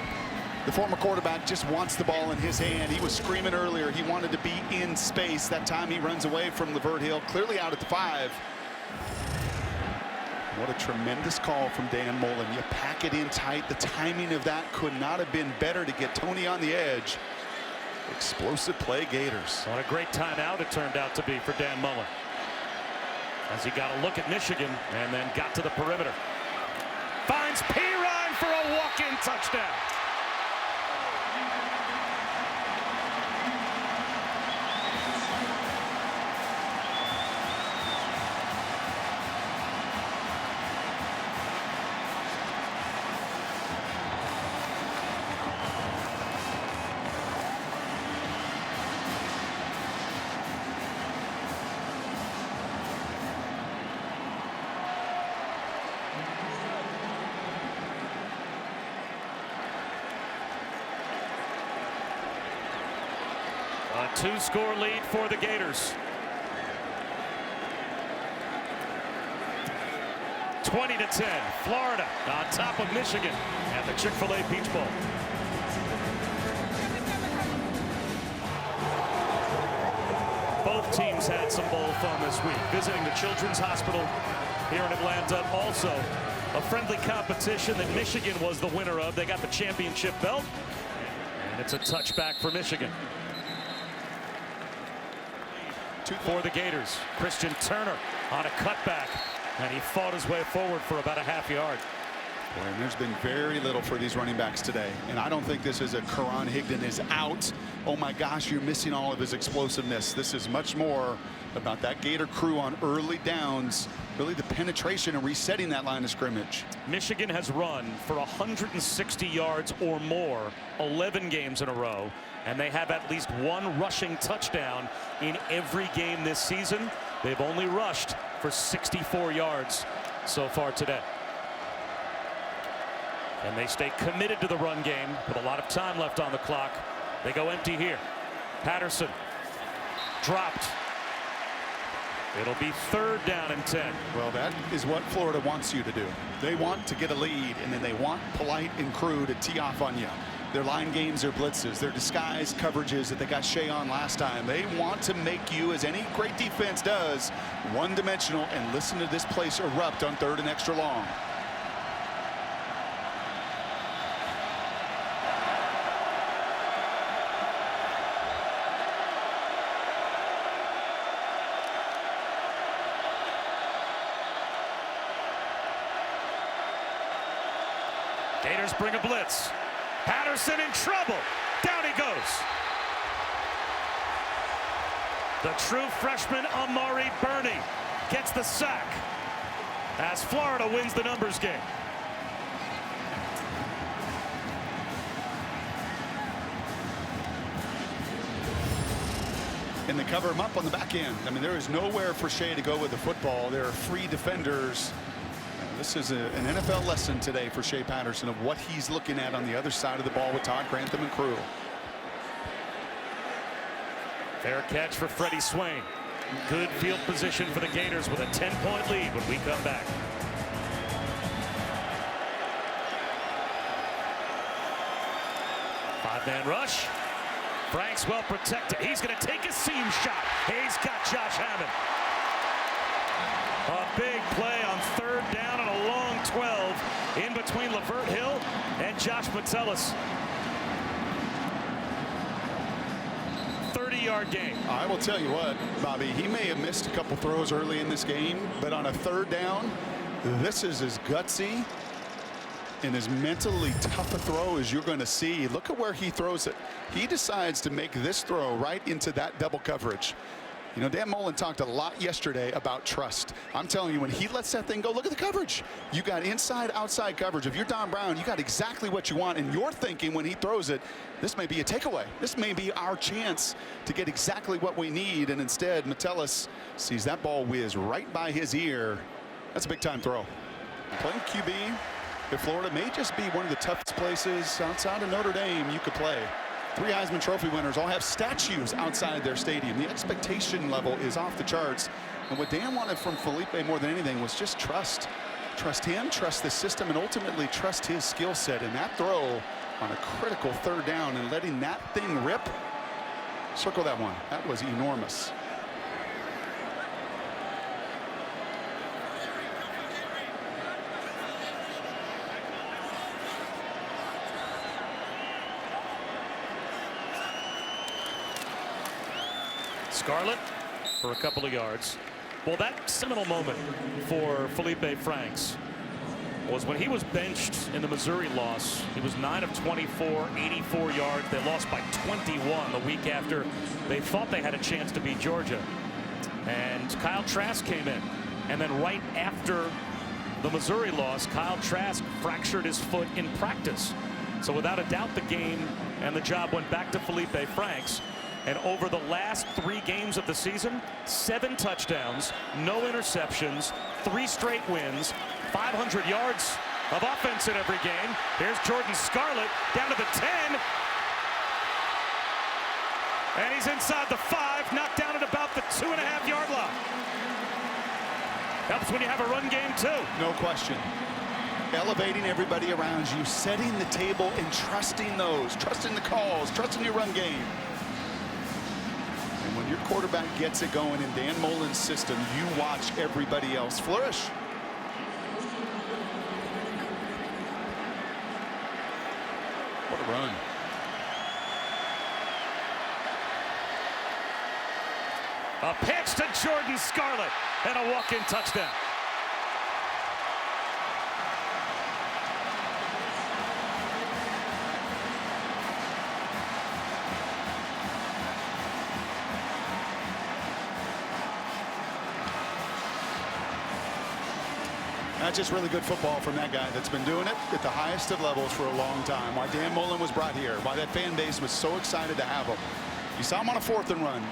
The former quarterback just wants the ball in his hand. He was screaming earlier. He wanted to be in space. That time he runs away from Lavert Hill, clearly out at the 5. What a tremendous call from Dan Mullen. You pack it in tight. The timing of that could not have been better to get Toney on the edge. Explosive play, Gators. What a great timeout it turned out to be for Dan Mullen, as he got a look at Michigan and then got to the perimeter. Finds Pirine for a walk-in touchdown. A 2-score lead for the Gators. 20-10. Florida on top of Michigan at the Chick-fil-A Peach Bowl. Both teams had some bowl fun this week, visiting the Children's Hospital here in Atlanta. Also, a friendly competition that Michigan was the winner of. They got the championship belt, and it's a touchback for Michigan. For the Gators, Christian Turner on a cutback, and he fought his way forward for about a half yard. Boy, and there's been very little for these running backs today, and I don't think this is a Karan Higdon is out. Oh my gosh, you're missing all of his explosiveness. This is much more about that Gator crew on early downs, really the penetration and resetting that line of scrimmage. Michigan has run for 160 yards or more 11 games in a row, and they have at least one rushing touchdown in every game this season. They've only rushed for 64 yards so far today. And they stay committed to the run game with a lot of time left on the clock. They go empty here. Patterson dropped. It'll be 3rd down and 10. Well, that is what Florida wants you to do. They want to get a lead, and then they want Polite and crew to tee off on you. Their line games, their blitzes, their disguised coverages that they got Shea on last time. They want to make you, as any great defense does, one-dimensional, and listen to this place erupt on 3rd and extra long. Gators bring a blitz. Patterson in trouble. Down he goes. The true freshman Amari Burney gets the sack as Florida wins the numbers game. And they cover him up on the back end. I mean, there is nowhere for Shea to go with the football. There are free defenders. This is an NFL lesson today for Shea Patterson of what he's looking at on the other side of the ball with Todd Grantham and crew. Fair catch for Freddie Swain. Good field position for the Gators with a 10-point lead when we come back. Five-man rush. Frank's well protected. He's going to take a seam shot. He's got Josh Hammond. A big play on 3rd down and a long 12 in between Lavert Hill and Josh Metellus. 30 30-yard gain. I will tell you what, Bobby, he may have missed a couple throws early in this game, but on a third down, this is as gutsy and as mentally tough a throw as you're going to see. Look at where he throws it. He decides to make this throw right into that double coverage. You know, Dan Mullen talked a lot yesterday about trust. I'm telling you, when he lets that thing go, look at the coverage. You got inside, outside coverage. If you're Don Brown, you got exactly what you want, and you're thinking when he throws it, this may be a takeaway. This may be our chance to get exactly what we need, and instead, Metellus sees that ball whiz right by his ear. That's a big-time throw. Playing QB in Florida may just be one of the toughest places outside of Notre Dame you could play. 3 Heisman Trophy winners all have statues outside their stadium. The expectation level is off the charts. And what Dan wanted from Felipe more than anything was just trust. Trust him, trust the system, and ultimately trust his skill set. And that throw on a critical third down and letting that thing rip, circle that one. That was enormous. Scarlett for a couple of yards. Well, that seminal moment for Felipe Franks was when he was benched in the Missouri loss. He was 9 of 24, 84 yards. They lost by 21 the week after they thought they had a chance to beat Georgia. And Kyle Trask came in. And then right after the Missouri loss, Kyle Trask fractured his foot in practice. So without a doubt, the game and the job went back to Felipe Franks. And over the last 3 games of the season, 7 touchdowns, no interceptions, 3 straight wins, 500 yards of offense in every game. Here's Jordan Scarlett down to the 10. And he's inside the 5, knocked down at about the 2.5-yard line. Helps when you have a run game, too. No question. Elevating everybody around you, setting the table and trusting those, trusting the calls, trusting your run game. And when your quarterback gets it going in Dan Mullen's system, you watch everybody else flourish. What a run. A pitch to Jordan Scarlett and a walk-in touchdown. That's just really good football from that guy that's been doing it at the highest of levels for a long time. Why Dan Mullen was brought here, why that fan base was so excited to have him. You saw him on a 4th and run.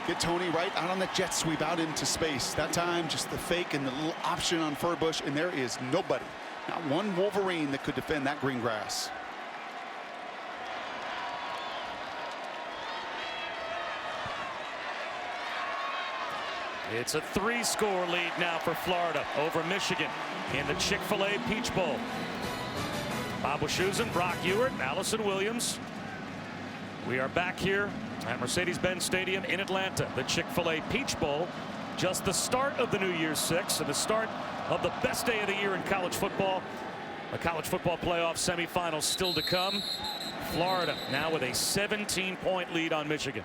Get Tony right out on the jet sweep out into space. That time, just the fake and the little option on Furbush, and there is nobody, not one Wolverine that could defend that green grass. It's a 3-score lead now for Florida over Michigan in the Chick-fil-A Peach Bowl. Bob Wischusen, Brock Ewert, Allison Williams. We are back here at Mercedes-Benz Stadium in Atlanta. The Chick-fil-A Peach Bowl, just the start of the New Year's Six and the start of the best day of the year in college football. The college football playoff semifinals still to come. Florida now with a 17-point lead on Michigan.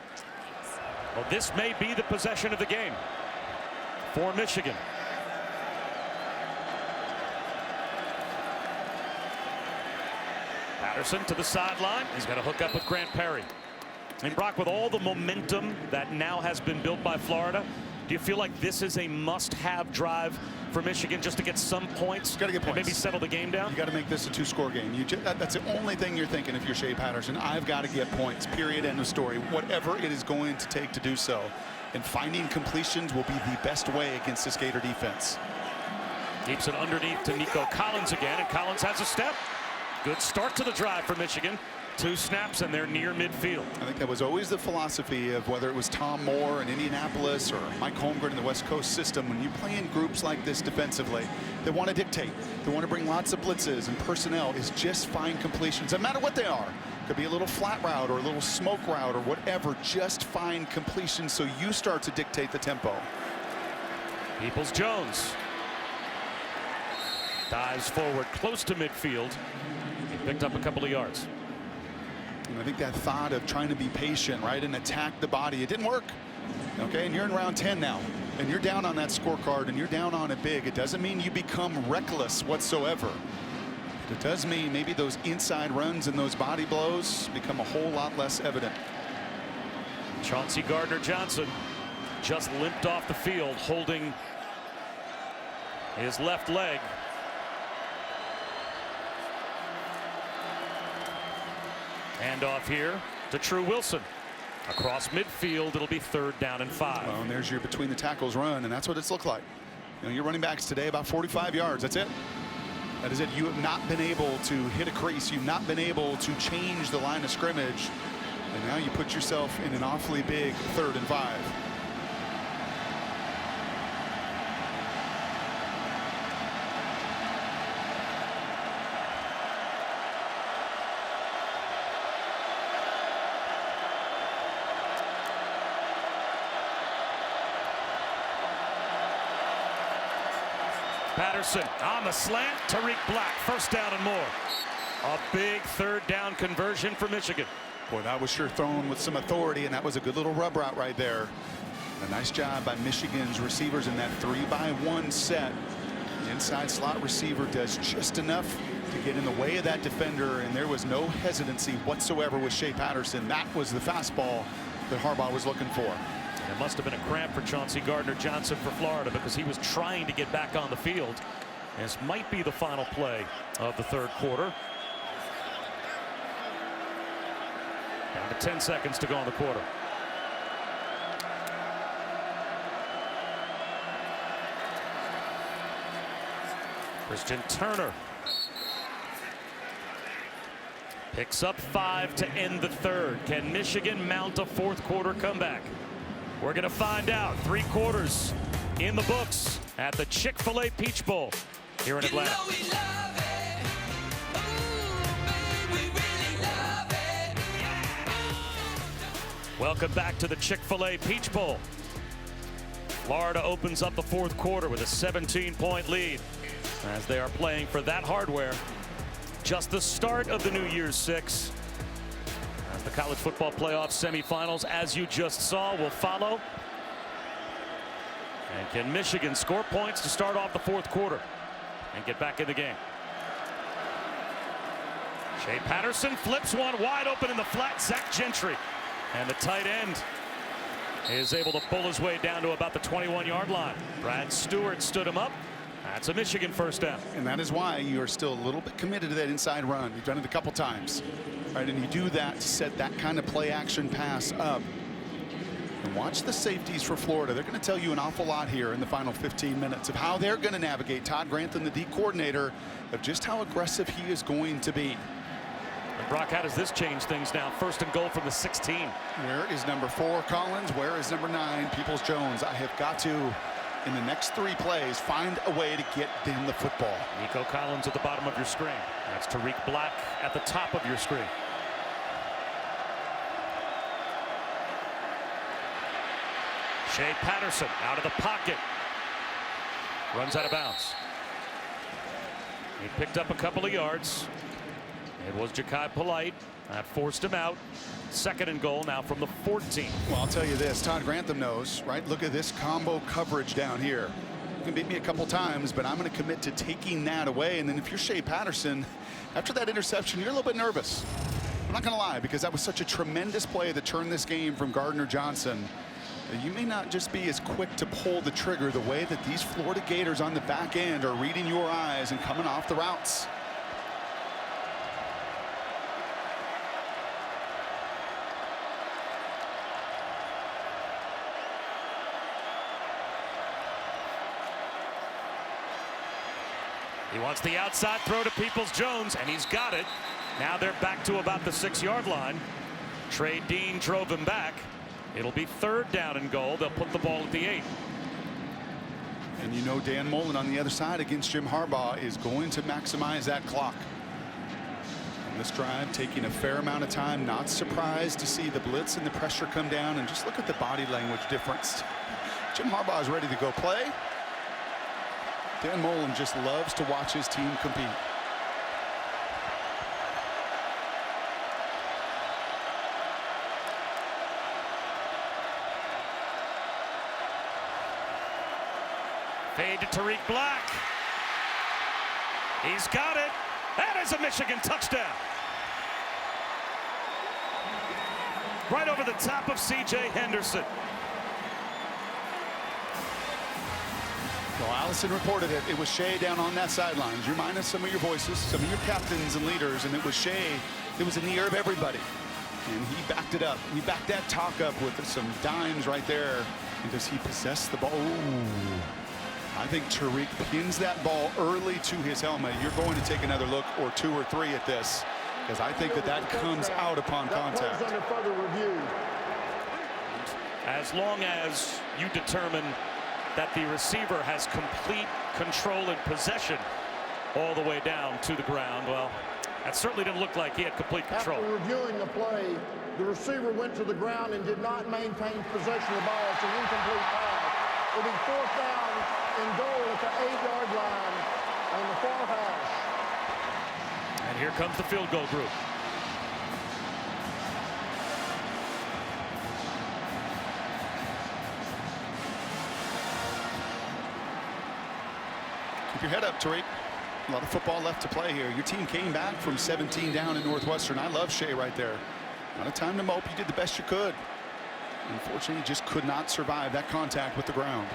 Well, this may be the possession of the game for Michigan. Patterson to the sideline. He's got to hook up with Grant Perry. And Brock, with all the momentum that now has been built by Florida, do you feel like this is a must-have drive for Michigan just to get some points? Got to get points. And maybe settle the game down? You got to make this a 2-score game. That's the only thing you're thinking if you're Shea Patterson. I've got to get points, period, end of story. Whatever it is going to take to do so. And finding completions will be the best way against this Gator defense. Keeps it underneath to Nico Collins again, and Collins has a step. Good start to the drive for Michigan. 2 snaps and they're near midfield. I think that was always the philosophy of whether it was Tom Moore in Indianapolis or Mike Holmgren in the West Coast system. When you play in groups like this defensively, they want to dictate. They want to bring lots of blitzes, and personnel is just find completions. No matter what they are. Could be a little flat route or a little smoke route or whatever. Just find completions so you start to dictate the tempo. Peoples-Jones dives forward close to midfield. He picked up a couple of yards. And I think that thought of trying to be patient, right, and attack the body, it didn't work. Okay, and you're in round 10 now, and you're down on that scorecard, and you're down on it big. It doesn't mean you become reckless whatsoever. It does mean maybe those inside runs and those body blows become a whole lot less evident. Chauncey Gardner-Johnson just limped off the field holding his left leg. Handoff here to True Wilson. Across midfield, it'll be 3rd down and 5. Well, and there's your between the tackles run, and that's what it's looked like. You know, your running backs today about 45 yards. That's it. That is it. You have not been able to hit a crease. You've not been able to change the line of scrimmage. And now you put yourself in an awfully big 3rd and 5. Patterson on the slant. Tariq Black, 1st down and more. A big 3rd down conversion for Michigan. Boy, that was sure thrown with some authority, and that was a good little rub route right there. A nice job by Michigan's receivers in that 3-by-1 set. The inside slot receiver does just enough to get in the way of that defender, and there was no hesitancy whatsoever with Shea Patterson. That was the fastball that Harbaugh was looking for. It must have been a cramp for Chauncey Gardner-Johnson for Florida, because he was trying to get back on the field. This might be the final play of the 3rd quarter. Down to 10 seconds to go in the quarter. Christian Turner picks up 5 to end the 3rd. Can Michigan mount a 4th quarter comeback? We're going to find out. 3 quarters in the books at the Chick-fil-A Peach Bowl here in Atlanta. Welcome back to the Chick-fil-A Peach Bowl. Florida opens up the 4th quarter with a 17-point lead as they are playing for that hardware. Just the start of the New Year's Six. As the college football playoff semifinals, as you just saw, will follow. And can Michigan score points to start off the 4th quarter and get back in the game? Shea Patterson flips one wide open in the flat. Zach Gentry. And the tight end is able to pull his way down to about the 21-yard line. Brad Stewart stood him up. That's a Michigan 1st down. And that is why you are still a little bit committed to that inside run. You've done it a couple times. Right, and you do that to set that kind of play action pass up. And watch the safeties for Florida. They're going to tell you an awful lot here in the final 15 minutes of how they're going to navigate Todd Grantham, the D coordinator, of just how aggressive he is going to be. And Brock, how does this change things now? 1st and goal from the 16. Where is number 4 Collins? Where is number 9 Peoples-Jones? I have got to, in the next 3 plays, find a way to get them the football. Nico Collins at the bottom of your screen. That's Tariq Black at the top of your screen. Shea Patterson out of the pocket. Runs out of bounds. He picked up a couple of yards. It was Ja'Kai Polite that forced him out. 2nd and goal now from the 14. Well, I'll tell you this, Todd Grantham knows, right? Look at this combo coverage down here. You can beat me a couple times, but I'm going to commit to taking that away. And then if you're Shea Patterson, after that interception, you're a little bit nervous. I'm not going to lie, because that was such a tremendous play that turned this game from Gardner-Johnson. You may not just be as quick to pull the trigger the way that these Florida Gators on the back end are reading your eyes and coming off the routes. He wants the outside throw to Peoples-Jones, and he's got it. Now they're back to about the 6-yard line. Trey Dean drove him back. It'll be 3rd down and goal. They'll put the ball at the 8. And you know Dan Mullen on the other side against Jim Harbaugh is going to maximize that clock. And this drive taking a fair amount of time. Not surprised to see the blitz and the pressure come down. And just look at the body language difference. Jim Harbaugh is ready to go play. Dan Mullen just loves to watch his team compete. Fade to Tariq Black. He's got it. That is a Michigan touchdown. Right over the top of C.J. Henderson. Well, Allison reported it. It was Shea down on that sideline. You remind us some of your voices, some of your captains and leaders, and it was Shea. It was in the ear of everybody. And he backed it up. He backed that talk up with some dimes right there. And does he possess the ball? Ooh. I think Tariq pins that ball early to his helmet. You're going to take another look or 2 or 3 at this, because I think that comes out upon contact. Under further review. As long as you determine that the receiver has complete control and possession all the way down to the ground, well, that certainly didn't look like he had complete control. After reviewing the play, the receiver went to the ground and did not maintain possession of the ball. It's an incomplete pass. It'll be 4th down and goal at the 8-yard line on the far hash. And here comes the field goal group. Keep your head up, Tariq. A lot of football left to play here. Your team came back from 17 down in Northwestern. I love Shea right there. Not a time to mope. You did the best you could. Unfortunately, just could not survive that contact with the ground.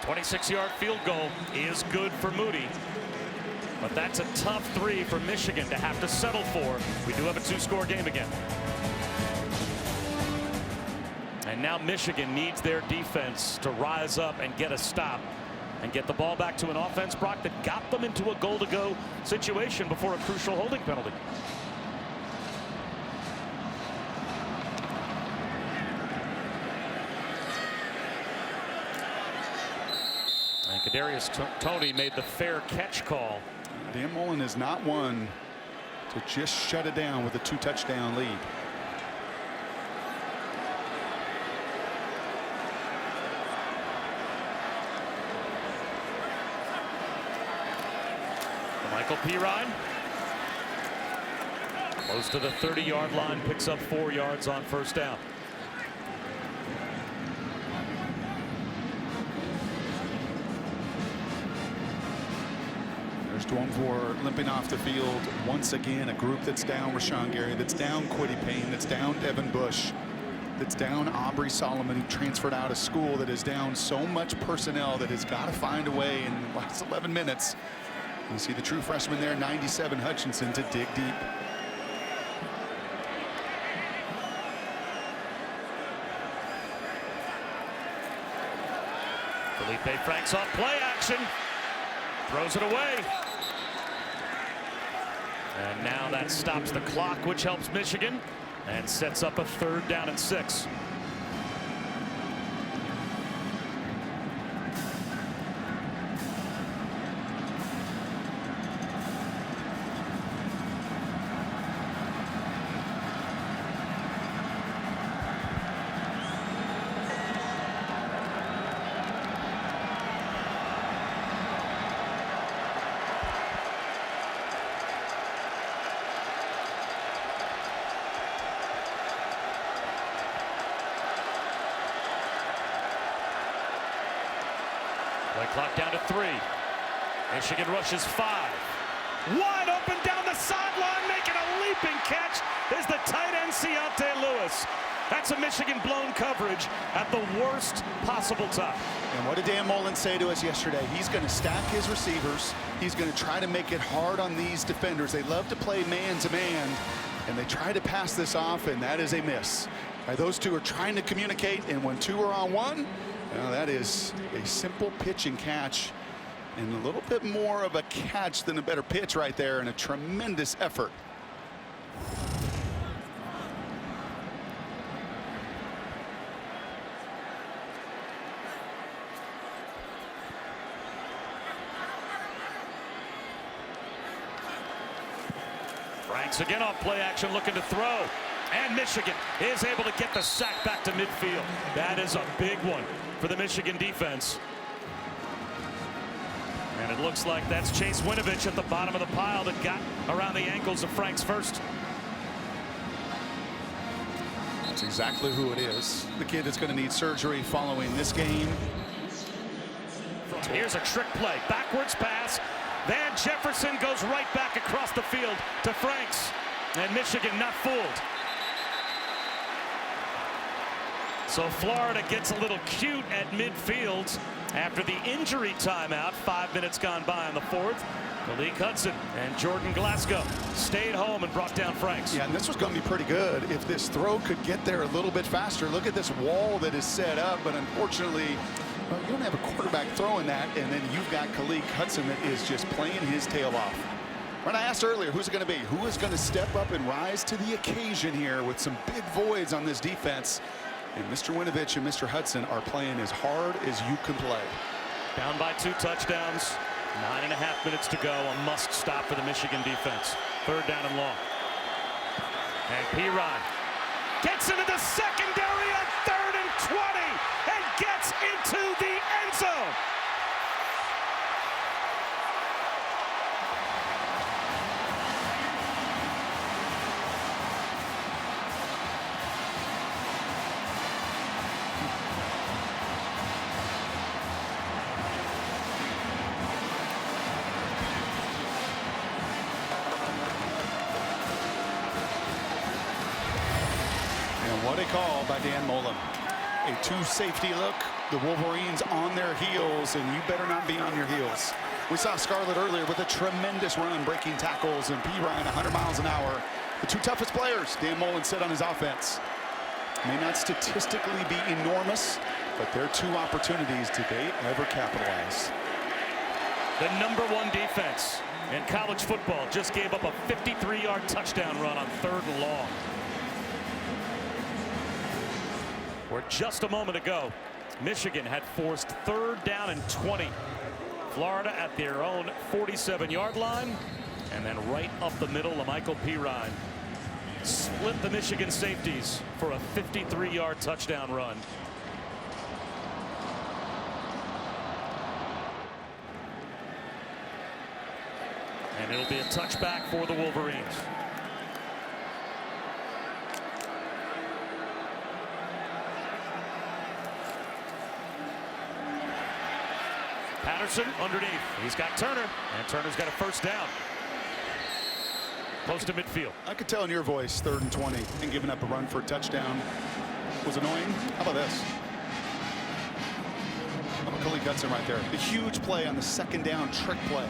A 26-yard field goal is good for Moody. But that's a tough 3 for Michigan to have to settle for. We do have a 2-score game again. And now Michigan needs their defense to rise up and get a stop and get the ball back to an offense, Brock, that got them into a goal-to-go situation before a crucial holding penalty. And Kadarius Toney made the fair catch call. Dan Mullen is not one to just shut it down with a 2-touchdown lead. Michael Pirine, close to the 30-yard line, picks up 4 yards on 1st down. There's Dwumfor limping off the field once again. A group that's down Rashawn Gary, that's down Quiddy Payne, that's down Devin Bush, that's down Aubrey Solomon, who transferred out of school, that is down so much personnel that has got to find a way in the last 11 minutes. You see the true freshman there, 97, Hutchinson, to dig deep. Felipe Franks off play action, throws it away. And now that stops the clock, which helps Michigan and sets up a 3rd down and 6. Play clock down to 3. Michigan rushes 5. Wide open down the sideline, making a leaping catch is the tight end Ciante Lewis. That's a Michigan blown coverage at the worst possible time. And what did Dan Mullen say to us yesterday? He's going to stack his receivers. He's going to try to make it hard on these defenders. They love to play man-to-man, and they try to pass this off, and that is a miss. Those two are trying to communicate, and when 2 are on 1, well, that is a simple pitch and catch, and a little bit more of a catch than a better pitch right there, and a tremendous effort. Franks again off play action, looking to throw. And Michigan is able to get the sack back to midfield. That is a big one for the Michigan defense. And it looks like that's Chase Winovich at the bottom of the pile that got around the ankles of Franks first. That's exactly who it is. The kid that's going to need surgery following this game. Here's a trick play. Backwards pass. Van Jefferson goes right back across the field to Franks. And Michigan not fooled. So Florida gets a little cute at midfield after the injury timeout. 5 minutes gone by in the fourth. Malik Hudson and Jordan Glasgow stayed home and brought down Franks. Yeah, and this was going to be pretty good if this throw could get there a little bit faster. Look at this wall that is set up, but unfortunately, well, you don't have a quarterback throwing that, and then you've got Malik Hudson that is just playing his tail off. When I asked earlier, who's it going to be? Who is going to step up and rise to the occasion here with some big voids on this defense? And Mr. Winovich and Mr. Hudson are playing as hard as you can play. Down by 2 touchdowns. 9.5 minutes to go. A must stop for the Michigan defense. 3rd down and long. And Pirine gets into the secondary on 3rd and 20 and gets into the end zone. What a call by Dan Mullen. A 2-safety look. The Wolverines on their heels, and you better not be on your heels. We saw Scarlett earlier with a tremendous run, breaking tackles, and Pirine 100 miles an hour. The 2 toughest players Dan Mullen said on his offense. May not statistically be enormous, but their 2 opportunities did they ever capitalize. The #1 defense in college football just gave up a 53-yard touchdown run on 3rd and long. Where just a moment ago, Michigan had forced 3rd down and 20. Florida at their own 47-yard line. And then right up the middle, LaMichael Pirine split the Michigan safeties for a 53-yard touchdown run. And it'll be a touchback for the Wolverines. Patterson underneath. He's got Turner, and Turner's got a 1st down. Close to midfield. I could tell in your voice 3rd and 20 and giving up a run for a touchdown was annoying. How about this? How about Malik Hudson right there? The huge play on the 2nd down trick play.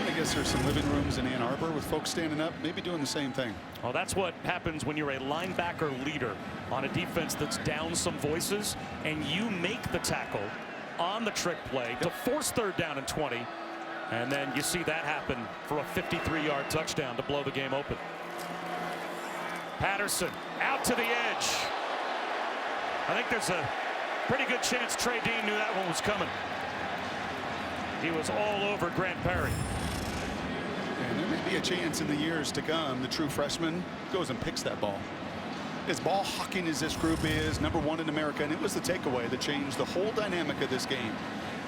I guess there's some living rooms in Ann Arbor with folks standing up, maybe doing the same thing. Well, that's what happens when you're a linebacker leader on a defense that's down some voices, and you make the tackle on the trick play to force 3rd down and 20. And then you see that happen for a 53-yard touchdown to blow the game open. Patterson out to the edge. I think there's a pretty good chance Trey Dean knew that one was coming. He was all over Grant Perry. And there may be a chance in the years to come the true freshman goes and picks that ball. As ball hawking as this group is, #1 in America, and it was the takeaway that changed the whole dynamic of this game.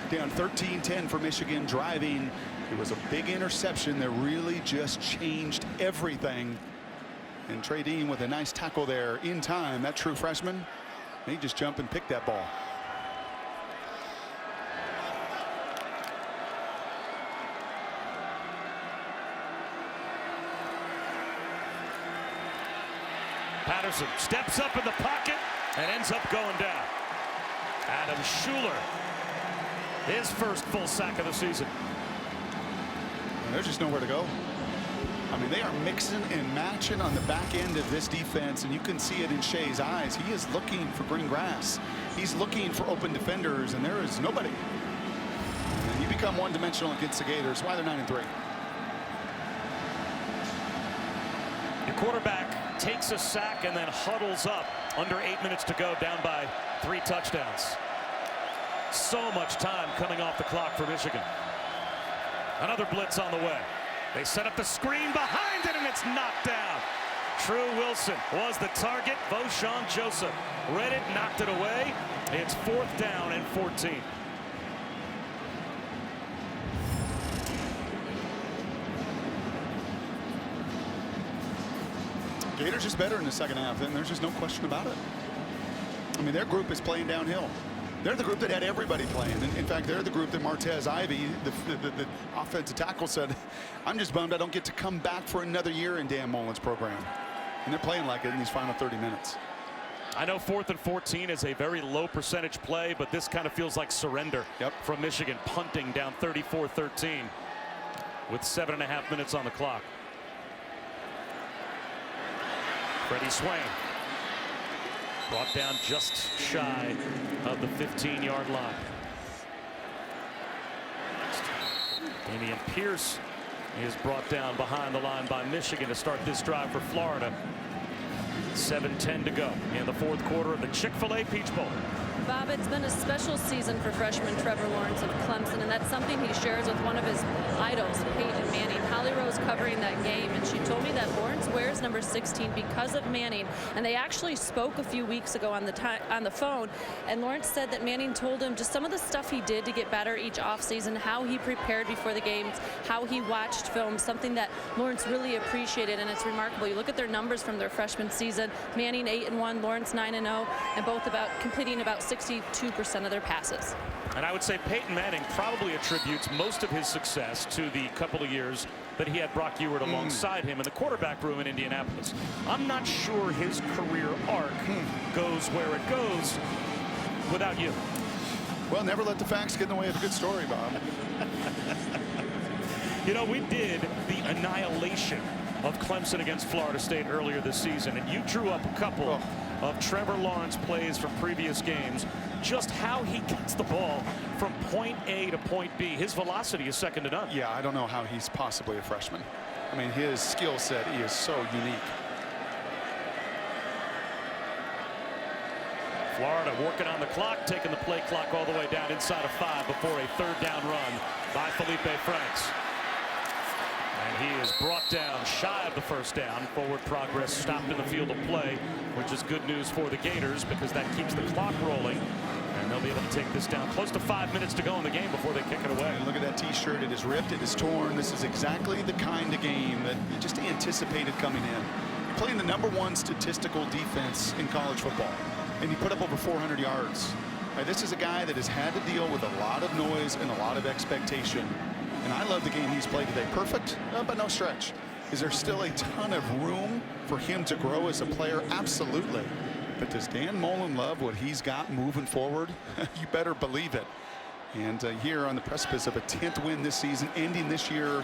Down 13-10 for Michigan, driving. It was a big interception that really just changed everything. And Trey Dean with a nice tackle there in time. That true freshman, he just jumped and picked that ball. Patterson steps up in the pocket and ends up going down. Adam Schuler, his 1st full sack of the season. And there's just nowhere to go. I mean, they are mixing and matching on the back end of this defense, and you can see it in Shea's eyes. He is looking for green grass. He's looking for open defenders, and there is nobody. And you become one-dimensional against the Gators. Why they're 9-3. Your quarterback takes a sack and then huddles up under 8 minutes to go, down by 3 touchdowns. So much time coming off the clock for Michigan. Another blitz on the way. They set up the screen behind it, and it's knocked down. True Wilson was the target. Voshawn Joseph read it, knocked it away. It's 4th down and 14. Gators just better in the second half, and there's just no question about it. I mean, their group is playing downhill. They're the group that had everybody playing. In fact, they're the group that Martez Ivy, the offensive tackle, said, I'm just bummed I don't get to come back for another year in Dan Mullen's program. And they're playing like it in these final 30 minutes. I know 4th and 14 is a very low percentage play, but this kind of feels like surrender from Michigan, punting down 34-13 with 7.5 minutes on the clock. Freddie Swain brought down just shy of the 15-yard line. Damian Pierce is brought down behind the line by Michigan to start this drive for Florida. 7:10 to go in the 4th quarter of the Chick-fil-A Peach Bowl. Bob, it's been a special season for freshman Trevor Lawrence of Clemson, and that's something he shares with one of his idols, Peyton Manning. Holly Rose covering that game, and she told me that Lawrence wears number 16 because of Manning. And they actually spoke a few weeks ago on the phone, and Lawrence said that Manning told him just some of the stuff he did to get better each offseason, how he prepared before the games, how he watched film, something that Lawrence really appreciated, and it's remarkable. You look at their numbers from their freshman season, Manning 8-1, Lawrence 9-0, and both completing about 62% of their passes. And I would say Peyton Manning probably attributes most of his success to the couple of years that he had Brock Ewert alongside him in the quarterback room in Indianapolis. I'm not sure his career arc goes where it goes without you. Well, never let the facts get in the way of a good story, Bob. You know, we did the annihilation of Clemson against Florida State earlier this season, and you drew up a couple of Trevor Lawrence plays from previous games. Just how he gets the ball from point A to point B. His velocity is second to none. Yeah, I don't know how he's possibly a freshman. I mean, his skill set is so unique. Florida working on the clock, taking the play clock all the way down inside of 5 before a 3rd down run by Felipe Franks. And he is brought down shy of the 1st down. Forward progress stopped in the field of play, which is good news for the Gators because that keeps the clock rolling. And they'll be able to take this down. Close to 5 minutes to go in the game before they kick it away. And look at that T-shirt. It is ripped. It is torn. This is exactly the kind of game that you just anticipated coming in. You're playing the #1 statistical defense in college football, and you put up over 400 yards. Right, this is a guy that has had to deal with a lot of noise and a lot of expectation. And I love the game he's played today. Perfect, but no stretch. Is there still a ton of room for him to grow as a player? Absolutely. But does Dan Mullen love what he's got moving forward? You better believe it. And here on the precipice of a 10th win this season, ending this year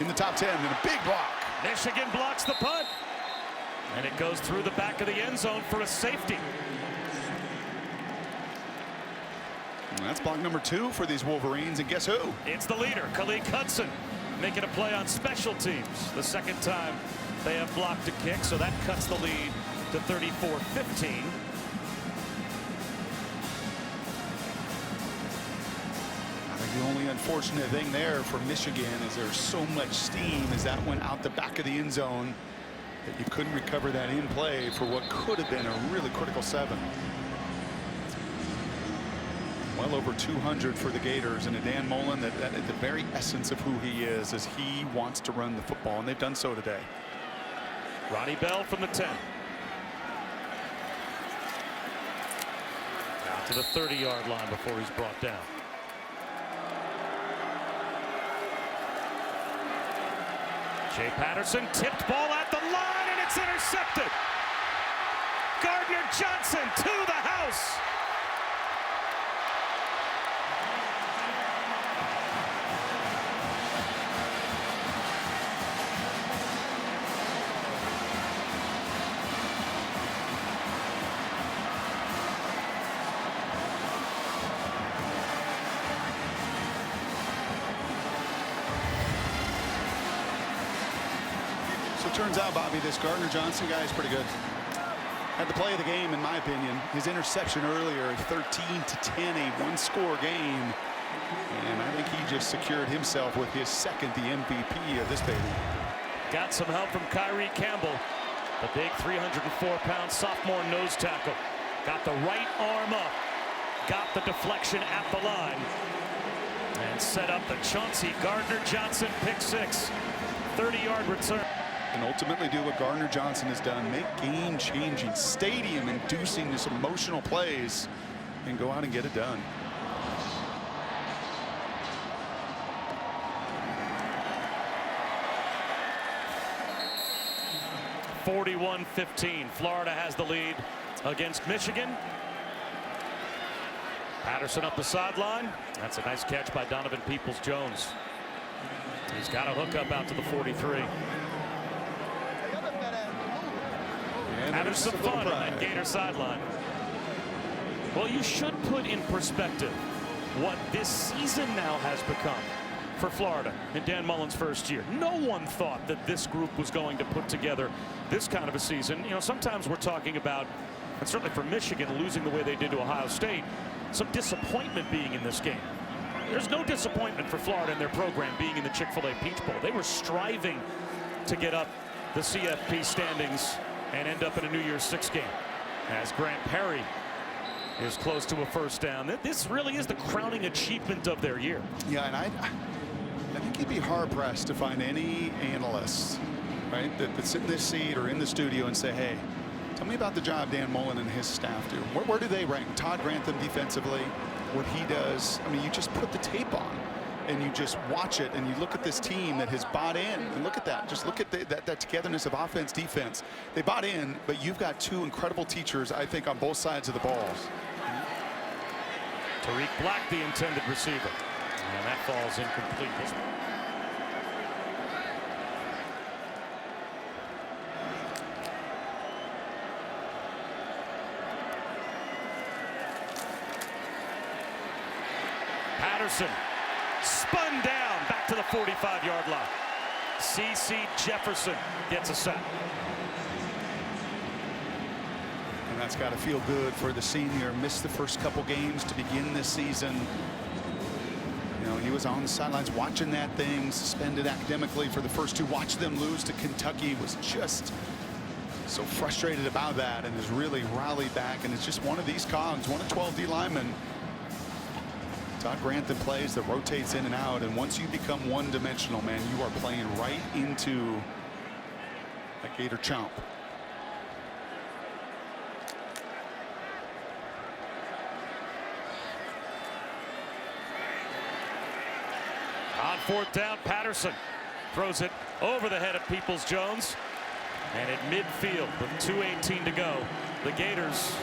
in the top 10, and a big block. Michigan blocks the punt. And it goes through the back of the end zone for a safety. And that's block number 2 for these Wolverines, and guess who? It's the leader, Khalid Hudson, making a play on special teams. The 2nd time they have blocked a kick, so that cuts the lead to 34-15. I think the only unfortunate thing there for Michigan is there's so much steam as that went out the back of the end zone that you couldn't recover that in play for what could have been a really critical 7. Well over 200 for the Gators, and a Dan Mullen that at the very essence of who he is he wants to run the football, and they've done so today. Ronnie Bell from the 10. Out to the 30-yard line before he's brought down. Jay Patterson tipped ball at the line, and it's intercepted. Gardner Johnson to the house. Turns out, Bobby, this Gardner Johnson guy is pretty good. Had the play of the game, in my opinion. His interception earlier, 13-10, a 1-score game. And I think he just secured himself with his 2nd, the MVP of this baby. Got some help from Kyrie Campbell, the big 304-pound sophomore nose tackle. Got the right arm up, got the deflection at the line, and set up the Chauncey Gardner Johnson pick 6. 30-yard return. and ultimately do what Gardner Johnson has done, make game-changing, stadium-inducing, this emotional plays, and go out and get it done. (41-15). Florida has the lead against Michigan. Patterson up the sideline. That's a nice catch by Donovan Peoples-Jones. He's got a hookup out to the 43. Having some fun on that Gator sideline. Well, you should put in perspective what this season now has become for Florida in Dan Mullen's first year. No one thought that this group was going to put together this kind of a season. You know, sometimes we're talking about, and certainly for Michigan, losing the way they did to Ohio State, some disappointment being in this game. There's no disappointment for Florida in their program being in the Chick-fil-A Peach Bowl. They were striving to get up the CFP standings and end up in a New Year's Six game, as Grant Perry is close to a first down. This really is the crowning achievement of their year. Yeah, and I think you'd be hard-pressed to find any analysts, right, that sit in this seat or in the studio and say, hey, tell me about the job Dan Mullen and his staff do. Where do they rank? Todd Grantham defensively, what he does. I mean, you just put the tape on and you just watch it and you look at this team that has bought in. And look at that. Just look at that togetherness of offense, defense. They bought in, but you've got two incredible teachers, I think, on both sides of the balls. Tariq Black, the intended receiver. And that falls incomplete. Patterson spun down back to the 45-yard line. C.C. Jefferson gets a sack. And that's got to feel good for the senior. Missed the first couple games to begin this season. You know, he was on the sidelines watching that thing, suspended academically for the first two. Watched them lose to Kentucky. Was just so frustrated about that and has really rallied back. And it's just one of these cogs, one of 12 D linemen. Todd Grantham plays that rotates in and out, and once you become one-dimensional, man, you are playing right into a Gator chomp. On fourth down, Patterson throws it over the head of Peoples-Jones, and at midfield with 2:18 to go, the Gators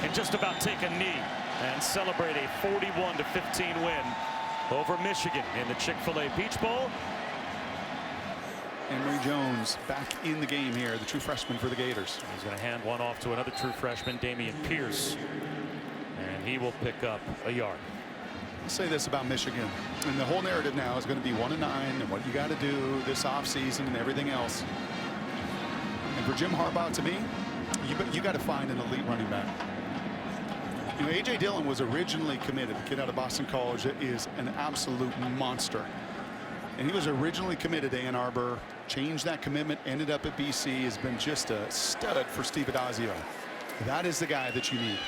can just about take a knee and celebrate a 41-15 win over Michigan in the Chick-fil-A Peach Bowl. Emory Jones back in the game here, the true freshman for the Gators. He's going to hand one off to another true freshman, Dameon Pierce, and he will pick up a yard. I'll say this about Michigan, and the whole narrative now is going to be 1-9 and what you got to do this offseason and everything else. And for Jim Harbaugh, to me, you got to find an elite running back. You know, A.J. Dillon was originally committed, a kid out of Boston College that is an absolute monster. And he was originally committed to Ann Arbor, changed that commitment, ended up at BC, has been just a stud for Steve Addazio. That is the guy that you need.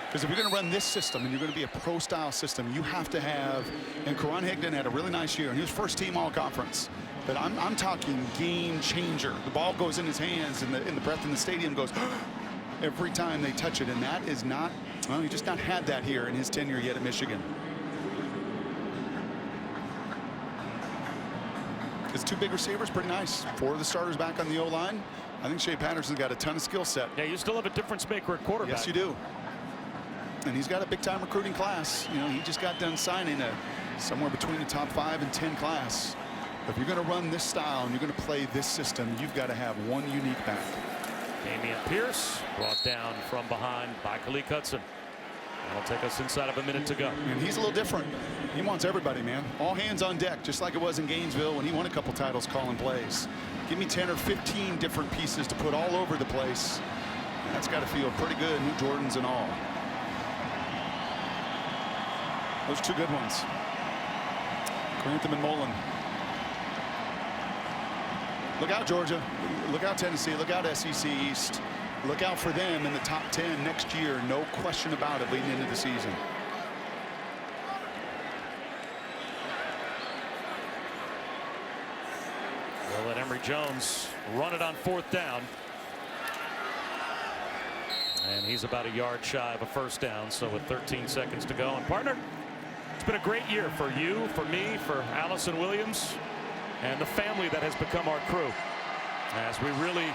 Because if you're going to run this system and you're going to be a pro-style system, you have to have, and Karan Higdon had a really nice year, and he was first team all-conference. But I'm talking game changer. The ball goes in his hands, and the breath in the stadium goes every time they touch it, and that is not, well, he just not had that here in his tenure yet at Michigan. His two big receivers, pretty nice. Four of the starters back on the O-line. I think Shea Patterson's got a ton of skill set. Yeah, you still have a difference maker at quarterback. Yes, you do. And he's got a big-time recruiting class. You know, he just got done signing a somewhere between the top 5 and 10 class. But if you're going to run this style and you're going to play this system, you've got to have one unique back. Dameon Pierce brought down from behind by Khaleke Hudson. That'll take us inside of a minute to go. And he's a little different. He wants everybody, man. All hands on deck, just like it was in Gainesville when he won a couple titles calling plays. Give me 10 or 15 different pieces to put all over the place. And that's got to feel pretty good, new Jordans and all. Those two good ones. Grantham and Mullen. Look out, Georgia. Look out, Tennessee. Look out, SEC East. Look out for them in the top 10 next year. No question about it leading into the season. They'll let Emory Jones run it on 4th down. And he's about a yard shy of a first down, so with 13 seconds to go. And partner, it's been a great year for you, for me, for Allison Williams, and the family that has become our crew. As we really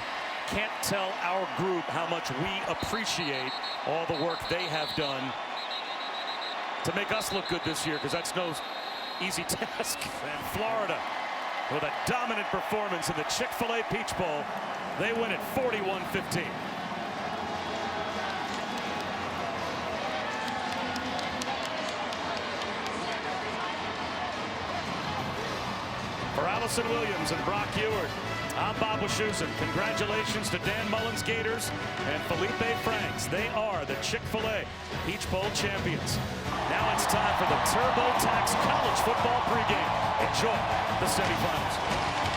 can't tell our group how much we appreciate all the work they have done to make us look good this year, because that's no easy task. And Florida, with a dominant performance in the Chick-fil-A Peach Bowl, they win it 41-15. For Allison Williams and Brock Ewart, I'm Bob Wischusen. Congratulations to Dan Mullen's Gators and Felipe Franks. They are the Chick-fil-A Peach Bowl champions. Now it's time for the TurboTax College Football pregame. Enjoy the semifinals.